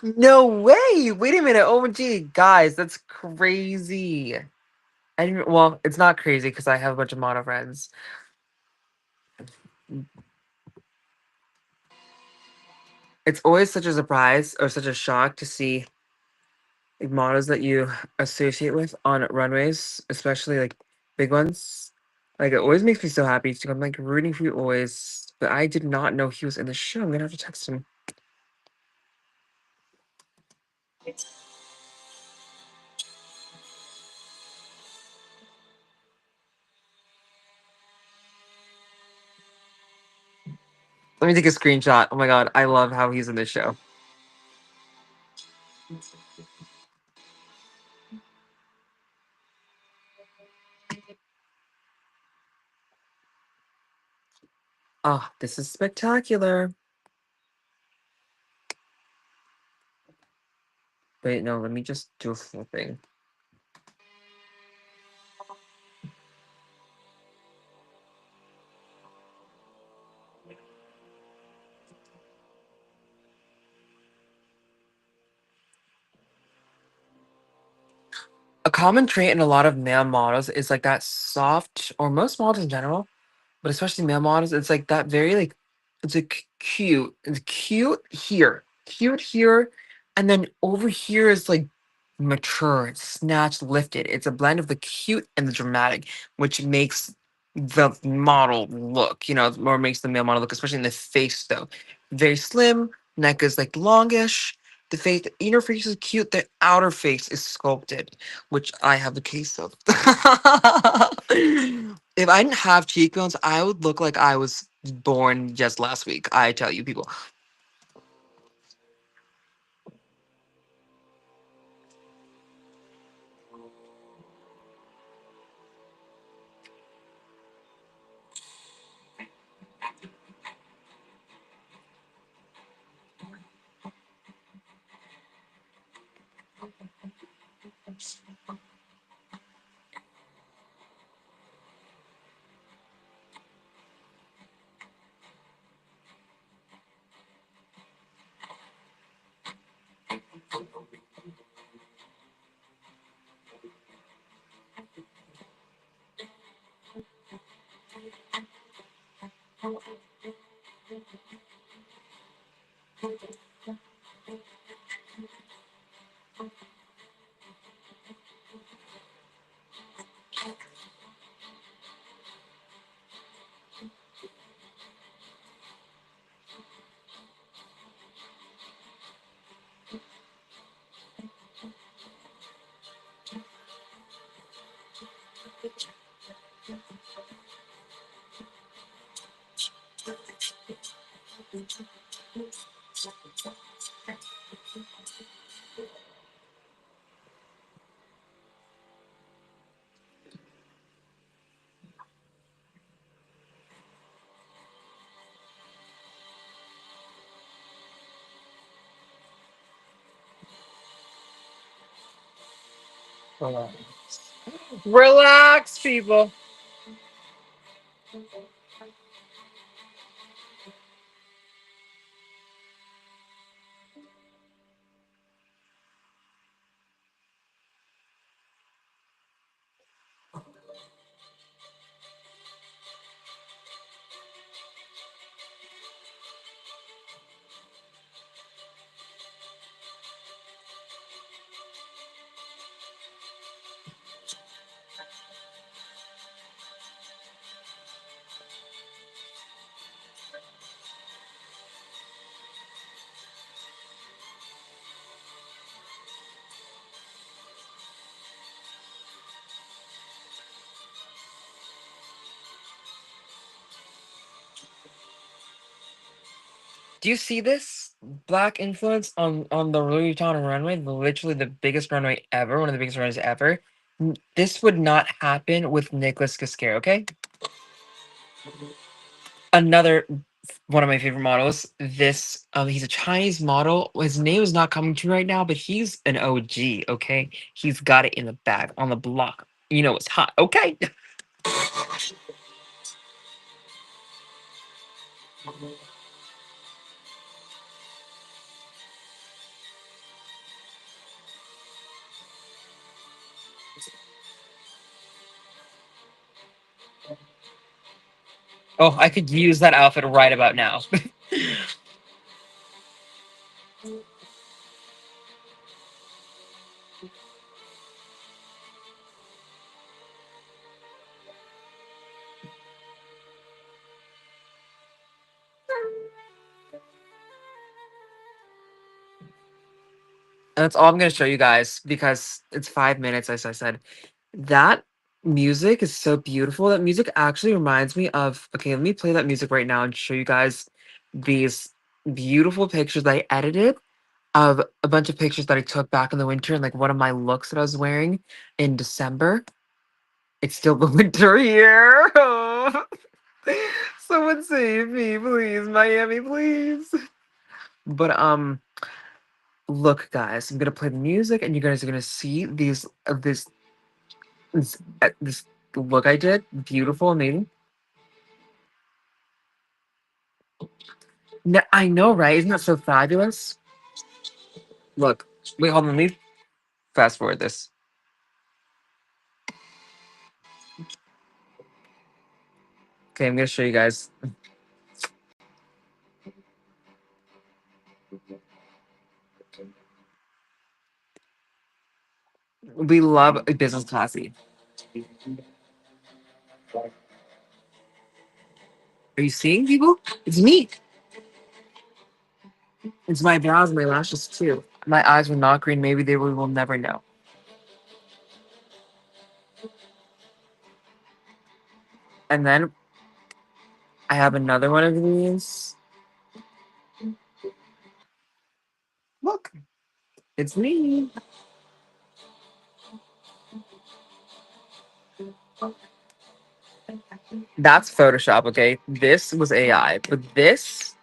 No way! Wait a minute. OMG, guys, that's crazy. I didn't, well, it's not crazy because I have a bunch of mono friends. It's always such a surprise or such a shock to see like models that you associate with on runways, especially like big ones. Like it always makes me so happy. I'm like rooting for you always. But I did not know he was in the show. I'm gonna have to text him. Let me take a screenshot. Oh my god, I love how he's in this show. Oh, this is spectacular. Wait, no, let me just do a full thing. A common trait in a lot of male models is like that soft, or most models in general, but especially male models, it's like that very like it's like cute. It's cute here, and then over here is like mature, it's snatched, lifted. It's a blend of the cute and the dramatic, which makes the model look, or makes the male model look, especially in the face though. Very slim, neck is like longish. The face, the inner face is cute. The outer face is sculpted, which I have the case of. If I didn't have cheekbones, I would look like I was born just last week. I tell you, people. Relax, people. Do you see this black influence on the Louis Vuitton runway? Literally the biggest runway ever, one of the biggest runways ever. This would not happen with Nicholas Cascare. Okay, another one of my favorite models. This he's a Chinese model. His name is not coming to me right now, but he's an OG. Okay, he's got it in the bag on the block. It's hot. Okay. Oh, I could use that outfit right about now. And that's all I'm gonna show you guys because it's 5 minutes, as I said. That music is so beautiful. That music actually reminds me of. Okay, let me play that music right now and show you guys these beautiful pictures that I edited of a bunch of pictures that I took back in the winter and like one of my looks that I was wearing in December. It's still the winter here. Someone save me, please. Miami, please. But look, guys, I'm gonna play the music, and you guys are gonna see these this look I did. Beautiful, amazing. I know, right? Isn't that so fabulous? Look, wait, hold on. Let me fast forward this. Okay, I'm gonna show you guys. We love a business classy. Are you seeing people? It's me. It's my brows and my lashes too. My eyes were not green. Maybe they will. We will never know. And then I have another one of these. Look, it's me. That's Photoshop, okay? This was AI, but this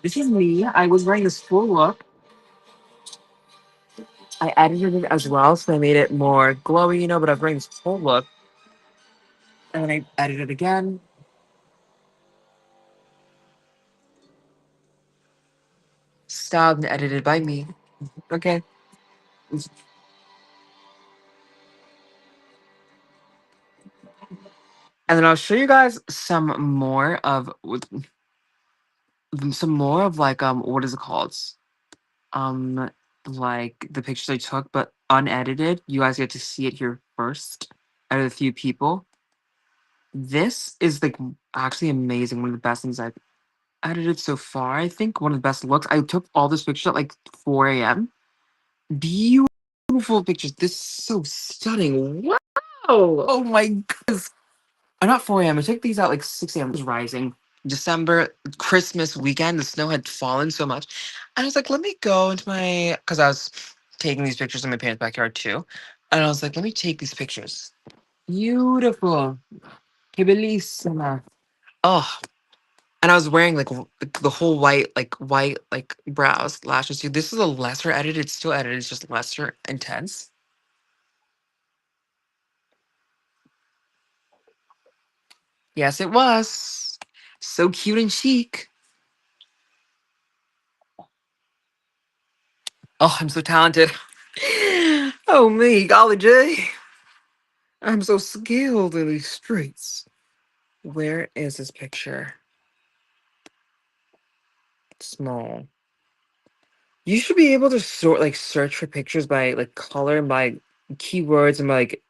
is me. I was wearing this full look. I edited it as well, so I made it more glowy, but I was wearing this full look. And then I edited it again. Styled and edited by me. Okay. And then I'll show you guys some more of like what is it called? Um like the pictures I took but unedited. You guys get to see it here first out of a few people. This is like actually amazing. One of the best things I've edited so far. I think one of the best looks. I took all this pictures at like 4 a.m. Beautiful pictures. This is so stunning. Wow. Oh my goodness. Not 4 a.m. I took these out like 6 a.m. It was rising. December, Christmas weekend. The snow had fallen so much. And I was like, let me go into my, because I was taking these pictures in my parents' backyard too. And I was like, let me take these pictures. Beautiful. Que bellissima. Oh, and I was wearing like the whole white like brows, lashes too. This is a lesser edit. It's still edited. It's just lesser intense. Yes, it was. So cute and chic. Oh, I'm so talented. Oh me, golly gee. I'm so skilled in these streets. Where is this picture? Small. You should be able to search for pictures by like color and by keywords and by like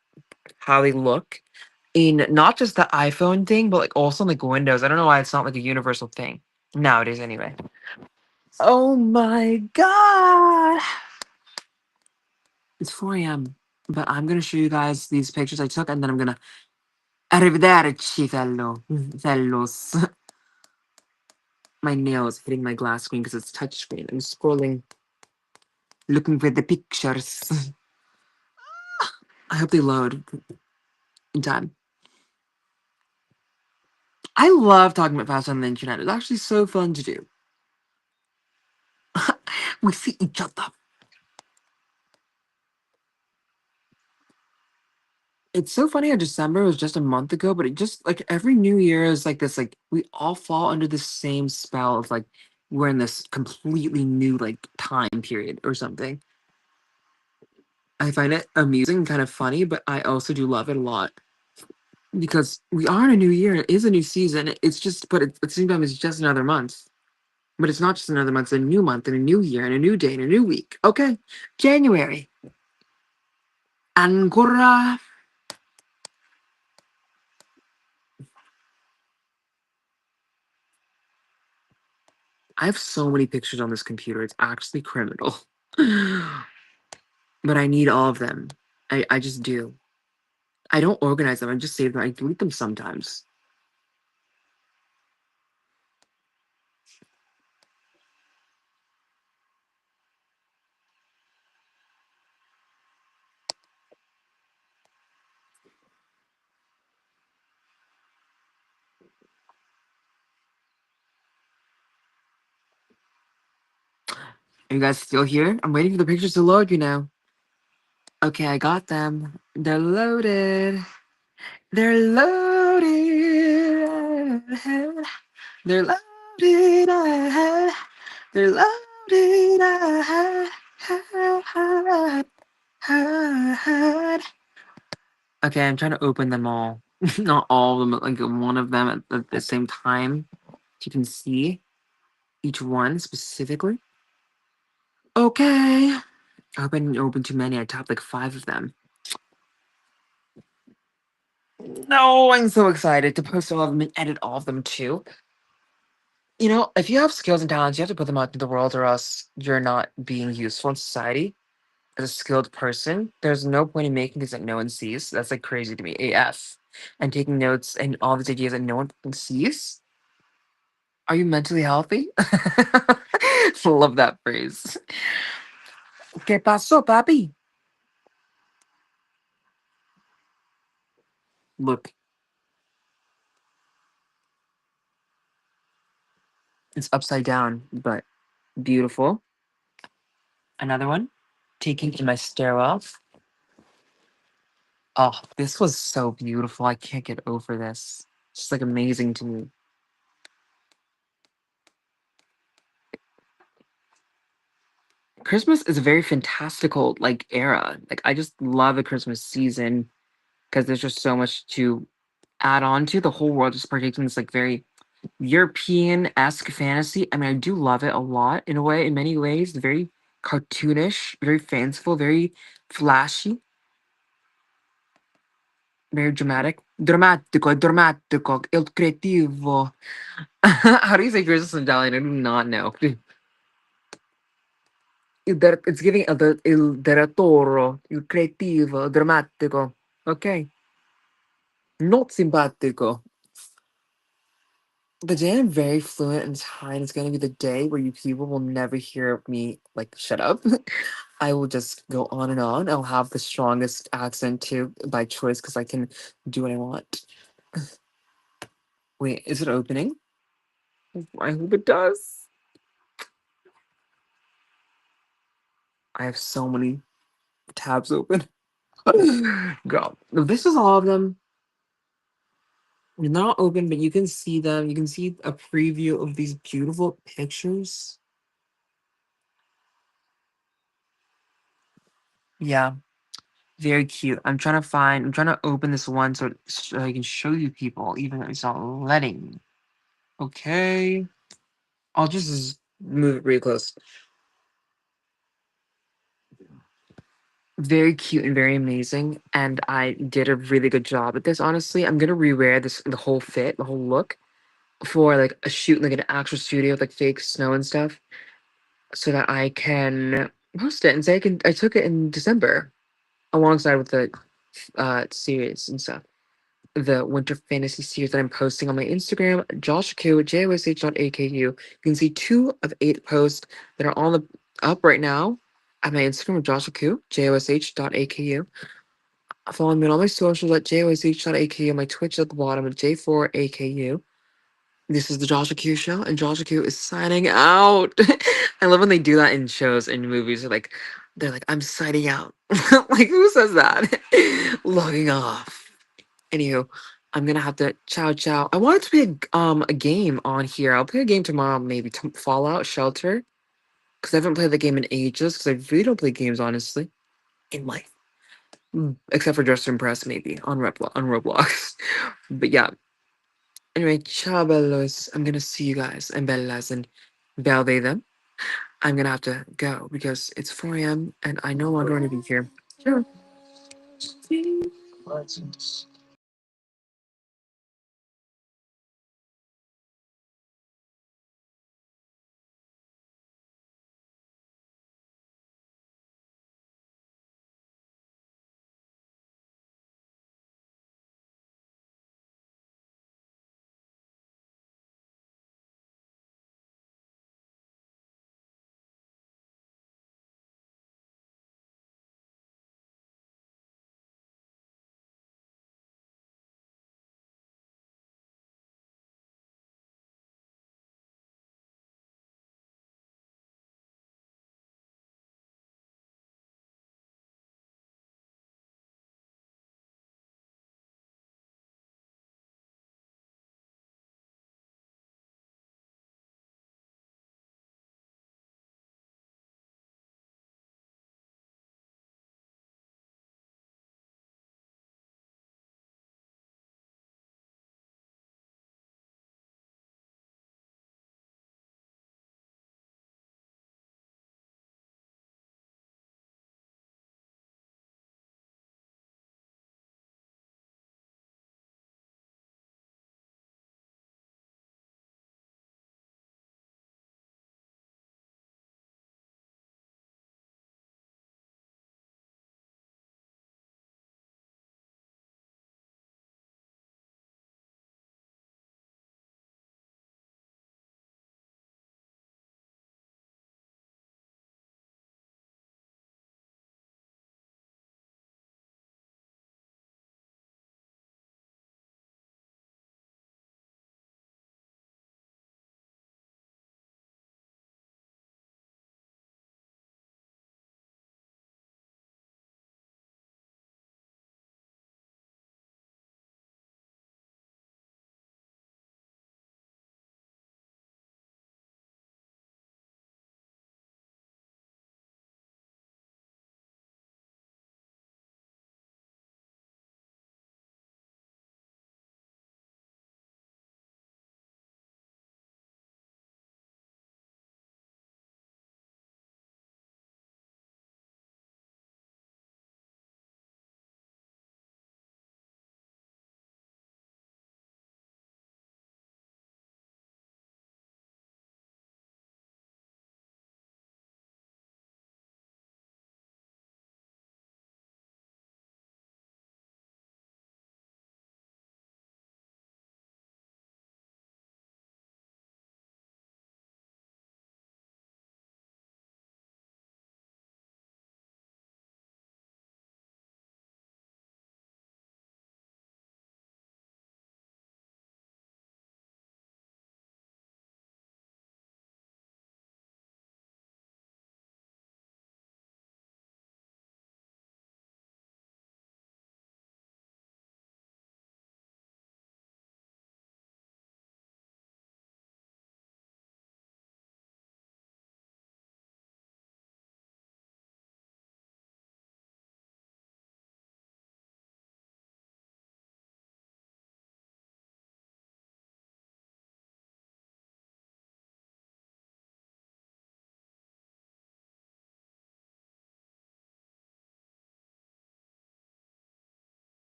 how they look in not just the iPhone thing, but like also like Windows. I don't know why it's not like a universal thing nowadays anyway. Oh my god. It's 4 a.m. But I'm gonna show you guys these pictures I took and then I'm gonna arrivederci, fellows. My nails hitting my glass screen because it's touchscreen. I'm scrolling, looking for the pictures. I hope they load in time. I love talking about fast on the internet. It's actually so fun to do. We see each other. It's so funny how December was just a month ago, but it just like every new year is like this, like we all fall under the same spell of like we're in this completely new like time period or something. I find it amusing and kind of funny, but I also do love it a lot because we are in a new year. It is a new season. It's just, but at the same time, it's just another month. But it's not just another month, it's a new month and a new year and a new day and a new week. Okay, January. Ancora. I have so many pictures on this computer. It's actually criminal. But I need all of them. I just do. I don't organize them. I just save them. I delete them sometimes. Are you guys still here? I'm waiting for the pictures to load, you know. Okay, I got them. They're loaded. They're loaded. They're loaded. They're loaded. Okay, I'm trying to open them all. Not all of them, but like one of them at the same time. You can see each one specifically. Okay. I hope I didn't open too many. I tapped like 5 of them. No, I'm so excited to post all of them and edit all of them too. You know, if you have skills and talents, you have to put them out to the world, or else you're not being useful in society as a skilled person. There's no point in making things that no one sees. That's like crazy to me. AF. And taking notes and all these ideas that no one fucking sees. Are you mentally healthy? Love that phrase. ¿Qué pasó, papi? Look, it's upside down, but beautiful. Another one. Taking in my stairwell. Oh, this was so beautiful. I can't get over this. It's just like amazing to me. Christmas is a very fantastical like era. Like I just love the Christmas season because there's just so much to add on to. The whole world just partakes in this like very European-esque fantasy. I mean, I do love it a lot in a way, in many ways. Very cartoonish, very fanciful, very flashy, very dramatic. Drammatico, drammatico, il creativo. How do you say Christmas in Italian? I do not know. It's giving il direttore, il creativo, drammatico. Okay. Not simpatico. The day I'm very fluent in Thai is going to be the day where you people will never hear me like shut up. I will just go on and on. I'll have the strongest accent too by choice because I can do what I want. Wait, is it opening? I hope it does. I have so many tabs open. Girl, this is all of them. They're not open, but you can see them. You can see a preview of these beautiful pictures. Yeah, very cute. I'm trying to open this one so I can show you people, even though it's not letting me. Okay. I'll just move it really close. Very cute and very amazing. And I did a really good job at this, honestly. I'm gonna rewear this the whole fit, the whole look for like a shoot like an actual studio with like fake snow and stuff. So that I can post it and say I took it in December alongside with the series and stuff. The winter fantasy series that I'm posting on my Instagram, joshq, josh.aku. You can see 2 of 8 posts that are on the up right now at my Instagram, joshq, josh.aku. Follow me on all my socials at josh.aku, my Twitch at the bottom at j4aku. This is the Joshua Q show, and Joshua Q is signing out. I love when they do that in shows and movies. They're like, I'm signing out. Like, who says that? Logging off. Anywho, I'm gonna have to ciao ciao. I wanted to play a game on here. I'll play a game tomorrow, maybe Fallout Shelter, because I haven't played the game in ages. Because I really don't play games honestly in life, except for Just to Impress, maybe on Roblox. But yeah. Anyway, ciao bellos. I'm gonna see you guys and bellas and ballet them. I'm gonna have to go because it's 4 a.m. and I no longer want to be here. Ciao.